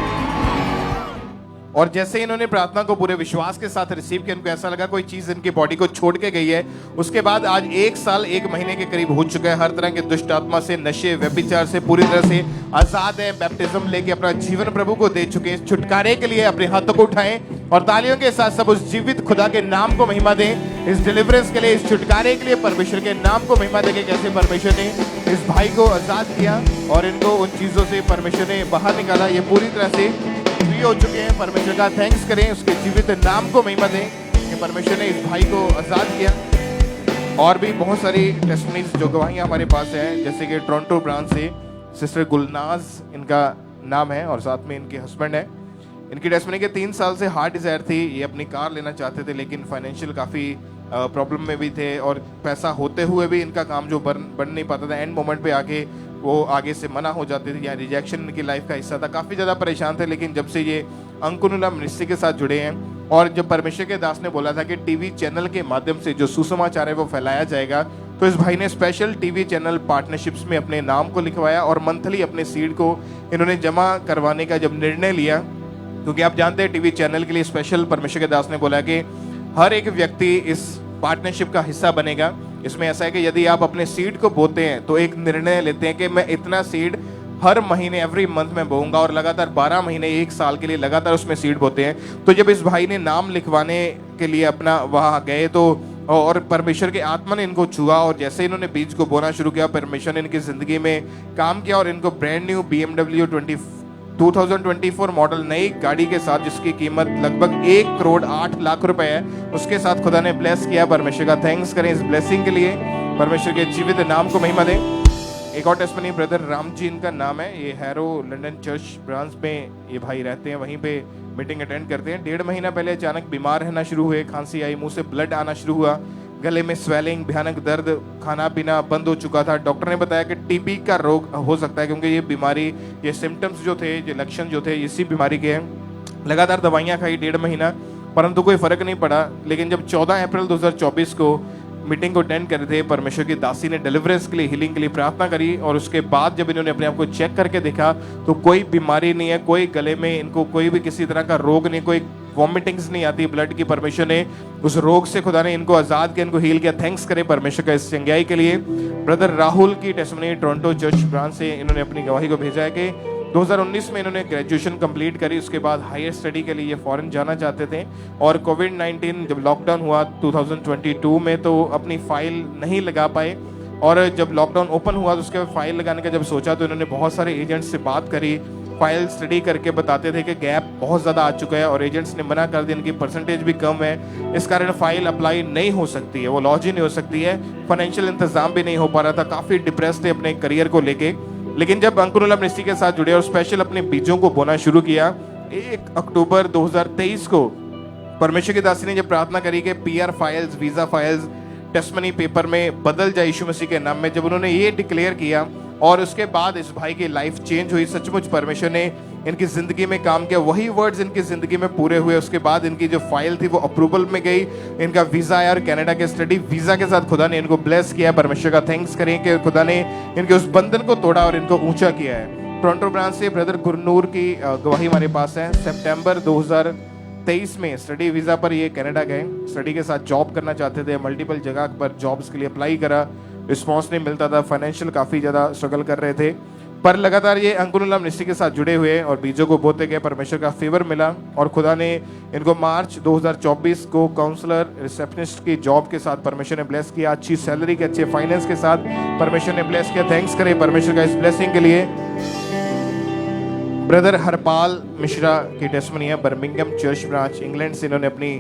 और जैसे इन्होंने प्रार्थना को पूरे विश्वास के साथ रिसीव किया, इनको ऐसा लगा कोई चीज इनकी बॉडी को छोड़ के गई है। उसके बाद आज 1 साल 1 महीने के करीब हो चुका है। हर तरह के दुष्ट आत्मा से, नशे, व्यभिचार से पूरी तरह से आजाद है। बैप्टिज्म लेके अपना जीवन प्रभु को दे चुके हैं। छुटकारे के लिए अपने हाथों को उठाएं और तालियों के साथ सब उस जीवित खुदा के नाम को महिमा दें। इस डिलीवरेंस के लिए, इस छुटकारे के लिए परमेश्वर के नाम को महिमा देंगे। कैसे परमेश्वर ने इस भाई को आजाद किया और इनको उन चीजों से परमेश्वर ने बाहर निकाला। ये पूरी तरह से फ्री हो चुके हैं। परमेश्वर का थैंक्स करें, उसके जीवित नाम को महिमा दें कि परमेश्वर ने इस भाई को आजाद किया। और भी बहुत सारी टेस्टिमनीज जो गवाहियां हमारे पास है, जैसे कि टोरंटो ब्रांच से सिस्टर गुलनाज इनका नाम है और साथ में इनके हस्बैंड है। इनकी टेस्टिमनी के 3 साल से हार्ट डिजायर थी, ये अपनी कार लेना चाहते थे लेकिन फाइनेंशियल काफ़ी प्रॉब्लम में भी थे और पैसा होते हुए भी इनका काम जो बन नहीं पाता था। एंड मोमेंट पे आके वो आगे से मना हो जाते थे या रिजेक्शन इनकी लाइफ का हिस्सा था, काफ़ी ज़्यादा परेशान थे। लेकिन जब से ये अंकुनुला मिनिस्ट्री के साथ जुड़े हैं और जब परमेश्वर के दास ने बोला था कि टीवी चैनल के माध्यम से जो सुसमाचार है वो फैलाया जाएगा, तो इस भाई ने स्पेशल टीवी चैनल पार्टनरशिप्स में अपने नाम को लिखवाया और मंथली अपने सीड को इन्होंने जमा करवाने का जब निर्णय लिया, क्योंकि आप जानते हैं टीवी चैनल के लिए स्पेशल परमेश्वर के दास ने बोला कि हर एक व्यक्ति इस पार्टनरशिप का हिस्सा बनेगा। इसमें ऐसा है कि यदि आप अपने सीड को बोते हैं तो एक निर्णय लेते हैं कि मैं इतना सीड हर महीने एवरी मंथ में बोऊंगा और लगातार 12 महीने 1 साल के लिए लगातार उसमें सीड बोते हैं। तो जब इस भाई ने नाम लिखवाने के लिए अपना वहाँ गए तो और परमेश्वर के आत्मा ने इनको छुआ और जैसे इन्होंने बीज को बोना शुरू किया, परमेश्वर ने इनकी जिंदगी में काम किया और इनको ब्रांड न्यू BMW 2024 मॉडल नई गाड़ी के साथ, जिसकी कीमत लगभग 1 करोड़ 8 लाख रुपए है, उसके साथ खुदा ने ब्लेस किया। परमेश्वर का थैंक्स करें इस ब्लेसिंग के लिए, परमेश्वर के जीवित नाम को महिमा दें। एक और टेस्टमनी ब्रदर राम जी इनका नाम है, ये हैरो लंदन चर्च ब्रांच में ये भाई रहते हैं, वहीं पे मीटिंग अटेंड करते हैं। 1.5 महीना पहले अचानक बीमार रहना शुरू हुए, खांसी आई, मुंह से ब्लड आना शुरू हुआ, गले में स्वेलिंग, भयानक दर्द, खाना पीना बंद हो चुका था। डॉक्टर ने बताया कि टीबी का रोग हो सकता है, क्योंकि ये बीमारी, ये सिम्टम्स जो थे, ये लक्षण जो थे इसी बीमारी के हैं। लगातार दवाइयाँ खाई 1.5 महीना, परंतु कोई फर्क नहीं पड़ा। लेकिन जब 14 अप्रैल 2024 को मीटिंग को अटेंड कर रहे थे, परमेश्वर की दासी ने डिलीवरेंस के लिए, हीलिंग के लिए प्रार्थना करी और उसके बाद जब इन्होंने अपने आप को चेक करके देखा तो कोई बीमारी नहीं है, कोई गले में इनको कोई भी किसी तरह का रोग नहीं, कोई वॉमिटिंग्स नहीं आती ब्लड की। परमेश्वर ने उस रोग से, खुदा ने इनको आजाद किया, इनको हील किया। थैंक्स करें परमेश्वर का इस चंगाई के लिए। ब्रदर राहुल की टेस्टिमनी टोरंटो चर्च ब्रांच से इन्होंने अपनी गवाही को भेजा है कि 2019 में इन्होंने ग्रेजुएशन कंप्लीट करी, उसके बाद हायर स्टडी के लिए ये फॉरेन जाना चाहते थे और कोविड-19 जब लॉकडाउन हुआ 2022 में तो अपनी फाइल नहीं लगा पाए और जब लॉकडाउन ओपन हुआ तो उसके बाद फाइल लगाने का जब सोचा तो इन्होंने बहुत सारे एजेंट्स से बात करी। फाइल स्टडी करके बताते थे कि गैप बहुत ज़्यादा आ चुका है और एजेंट्स ने मना कर दिया, इनकी परसेंटेज भी कम है, इस कारण फाइल अप्लाई नहीं हो सकती है, वो लॉन्च ही नहीं हो सकती है, फाइनेंशियल इंतजाम भी नहीं हो पा रहा था, काफ़ी डिप्रेस थे अपने करियर को लेके। लेकिन जब अंकुनुला मिनिस्ट्री के साथ जुड़े और स्पेशल अपने बीजों को बोना शुरू किया, 1 अक्टूबर 2023 को परमेश्वर की दासी ने जब प्रार्थना करी कि PR files, visa files testimony paper में बदल जाए यीशु मसीह के नाम में, जब उन्होंने ये डिक्लेयर किया और उसके बाद इस भाई की लाइफ चेंज हुई। सचमुच परमेश्वर ने इनकी जिंदगी में काम किया, वही वर्ड्स इनकी जिंदगी में पूरे हुए। उसके बाद इनकी जो फाइल थी वो अप्रूवल में गई, इनका वीजा आया और कनाडा के स्टडी वीजा के साथ खुदा ने इनको ब्लेस किया। परमेश्वर का थैंक्स करें कि खुदा ने इनके उस बंधन को तोड़ा और इनको ऊंचा किया है। टोरंटो ब्रांच से ब्रदर गुरनूर की गवाही हमारे पास है। सितंबर 2023 में स्टडी वीजा पर ये कनाडा गए, स्टडी के साथ जॉब करना चाहते थे, मल्टीपल जगह पर जॉब्स के लिए अप्लाई करा, रिस्पॉन्स नहीं मिलता था, फाइनेंशियल काफ़ी ज़्यादा स्ट्रगल कर रहे थे, पर लगातार ये अंकुनुला मिनिस्ट्री के साथ जुड़े हुए और बीजों को बोते गए, परमेश्वर का फेवर मिला और खुदा ने इनको मार्च 2024 को काउंसलर रिसेप्शनिस्ट की जॉब के साथ परमेश्वर ने ब्लेस किया, अच्छी सैलरी के, अच्छे फाइनेंस के साथ परमेश्वर ने ब्लेस किया। थैंक्स करें परमेश्वर का इस ब्लेसिंग के लिए। ब्रदर हरपाल मिश्रा की टेस्टमनी है, बर्मिंघम चर्च ब्रांच इंग्लैंड से इन्होंने अपनी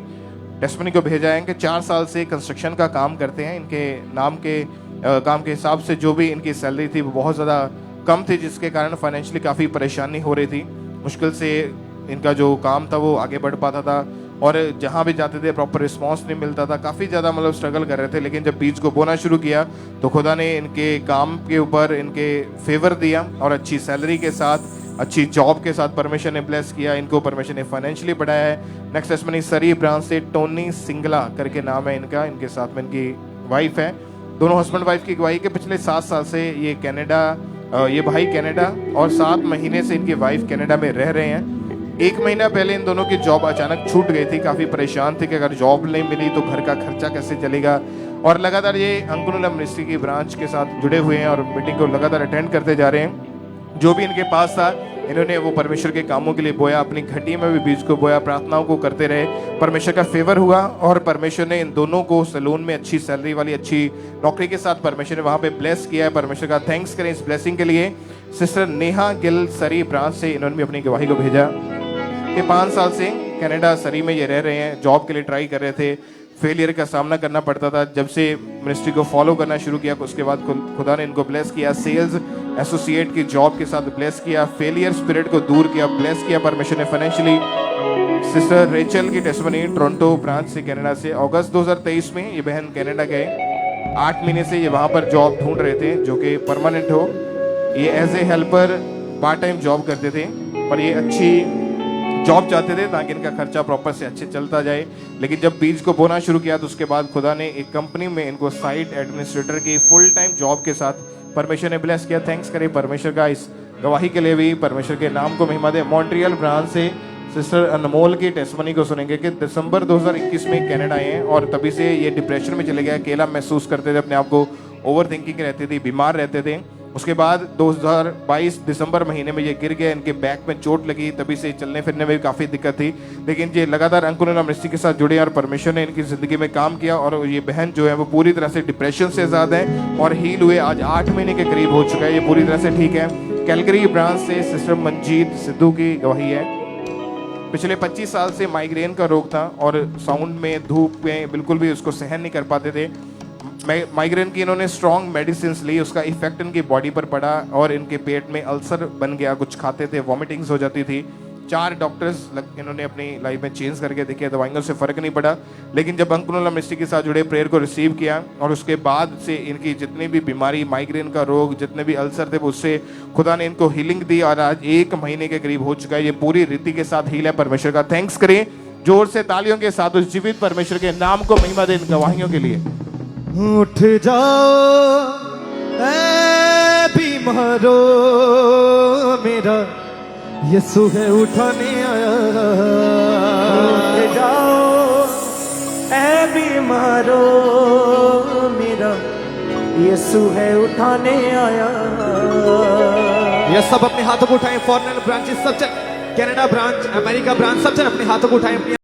टेस्टमनी को भेजा है कि 4 साल से कंस्ट्रक्शन का काम करते हैं। इनके नाम के काम के हिसाब से जो भी इनकी सैलरी थी वो बहुत ज़्यादा कम थी, जिसके कारण फाइनेंशियली काफ़ी परेशानी हो रही थी, मुश्किल से इनका जो काम था वो आगे बढ़ पाता था और जहाँ भी जाते थे प्रॉपर रिस्पांस नहीं मिलता था, काफ़ी ज़्यादा मतलब स्ट्रगल कर रहे थे। लेकिन जब बीज को बोना शुरू किया तो खुदा ने इनके काम के ऊपर इनके फेवर दिया और अच्छी सैलरी के साथ, अच्छी जॉब के साथ परमेश्वर ने ब्लेस किया, इनको परमेश्वर ने फाइनेंशियली बढ़ाया है। नेक्स्ट टेस्टमनी सरी ब्रांच से टोनी सिंगला करके नाम है इनका, इनके साथ में इनकी वाइफ है। दोनों हस्बैंड वाइफ की गवाही के पिछले 7 साल से ये कनाडा, ये भाई कनाडा और 7 महीने से इनकी वाइफ कनाडा में रह रहे हैं। 1 महीना पहले इन दोनों की जॉब अचानक छूट गई थी, काफ़ी परेशान थे कि अगर जॉब नहीं मिली तो घर का खर्चा कैसे चलेगा और लगातार ये अंकुनुला मिनिस्ट्री की ब्रांच के साथ जुड़े हुए हैं और मीटिंग को लगातार अटेंड करते जा रहे हैं। जो भी इनके पास था इन्होंने वो परमेश्वर के कामों के लिए बोया, अपनी घटी में भी बीज को बोया, प्रार्थनाओं को करते रहे, परमेश्वर का फेवर हुआ और परमेश्वर ने इन दोनों को सैलून में अच्छी सैलरी वाली अच्छी नौकरी के साथ परमेश्वर ने वहाँ पे ब्लेस किया है। परमेश्वर का थैंक्स करें इस ब्लेसिंग के लिए। सिस्टर नेहा गिल सरी ब्रांच से इन्होंने भी अपनी गवाही को भेजा। ये 5 साल से कनाडा सरी में ये रह रहे हैं, जॉब के लिए ट्राई कर रहे थे, फेलियर का सामना करना पड़ता था। जब से मिनिस्ट्री को फॉलो करना शुरू किया उसके बाद खुदा ने इनको ब्लेस किया, सेल्स एसोसिएट की जॉब के साथ ब्लेस किया, फेलियर स्पिरिट को दूर किया, ब्लेस किया परमेश्वर ने फाइनेंशियली। सिस्टर रेचल की टेस्टिमनी टोरंटो ब्रांच से कनाडा से अगस्त 2023 में ये बहन कनाडा गए, 8 महीने से ये वहाँ पर जॉब ढूंढ रहे थे जो कि परमानेंट हो। ये as a helper part time job करते थे, पर ये अच्छी जॉब चाहते थे ताकि इनका खर्चा प्रॉपर से अच्छे चलता जाए। लेकिन जब बीज को बोना शुरू किया तो उसके बाद खुदा ने एक कंपनी में इनको साइट एडमिनिस्ट्रेटर की फुल टाइम जॉब के साथ परमेश्वर ने ब्लेस किया। थैंक्स करें परमेश्वर का इस गवाही के लिए भी, परमेश्वर के नाम को महिमा दे। मॉन्ट्रियल ब्रांच से सिस्टर अनमोल की टेस्टमनी को सुनेंगे कि दिसंबर 2021 में कनाडा आए हैं और तभी से ये डिप्रेशन में चले गए, अकेला महसूस करते थे, अपने आप को ओवर थिंकिंग रहती थी, बीमार रहते थे। उसके बाद 2022 दिसंबर महीने में ये गिर गए, इनके बैक में चोट लगी, तभी से चलने फिरने में भी काफ़ी दिक्कत थी। लेकिन ये लगातार अंकुरन मिनिस्ट्री के साथ जुड़े और परमेश्वर ने इनकी ज़िंदगी में काम किया और ये बहन जो है वो पूरी तरह से डिप्रेशन से आज़ाद है और हील हुए। आज 8 महीने के करीब हो चुका है, ये पूरी तरह से ठीक है। कैलगरी ब्रांच से सिस्टर मंजीत सिद्धू की गवाही है। पिछले 25 साल से माइग्रेन का रोग था और साउंड में, धूप में बिल्कुल भी उसको सहन नहीं कर पाते थे। माइग्रेन की इन्होंने स्ट्रॉन्ग मेडिसिन ली, उसका इफेक्ट इनकी बॉडी पर पड़ा और इनके पेट में अल्सर बन गया, कुछ खाते थे वॉमिटिंग्स हो जाती थी। 4 डॉक्टर्स इन्होंने अपनी लाइफ में चेंज करके देखे, दवाइयों से फ़र्क नहीं पड़ा। लेकिन जब अंकुरन मिनिस्ट्री के साथ जुड़े, प्रेयर को रिसीव किया और उसके बाद से इनकी जितनी भी बीमारी, माइग्रेन का रोग, जितने भी अल्सर थे, उससे खुदा ने इनको हीलिंग दी और आज 1 महीने के करीब हो चुका है। ये पूरी रीति के साथ हील है। परमेश्वर का थैंक्स करें जोर से तालियों के साथ उस जीवित परमेश्वर के नाम को महिमा दे इन गवाहियों के लिए। उठ जाओ ऐ बीमारो, मेरा यीशु है उठाने आया। उठ जाओ ऐ बीमारो, मेरा यीशु है उठाने आया। ये सब अपने हाथों को उठाएं। फॉरेन ब्रांचेस सब चल, कनाडा ब्रांच, अमेरिका ब्रांच सब चल अपने हाथों को उठाएं।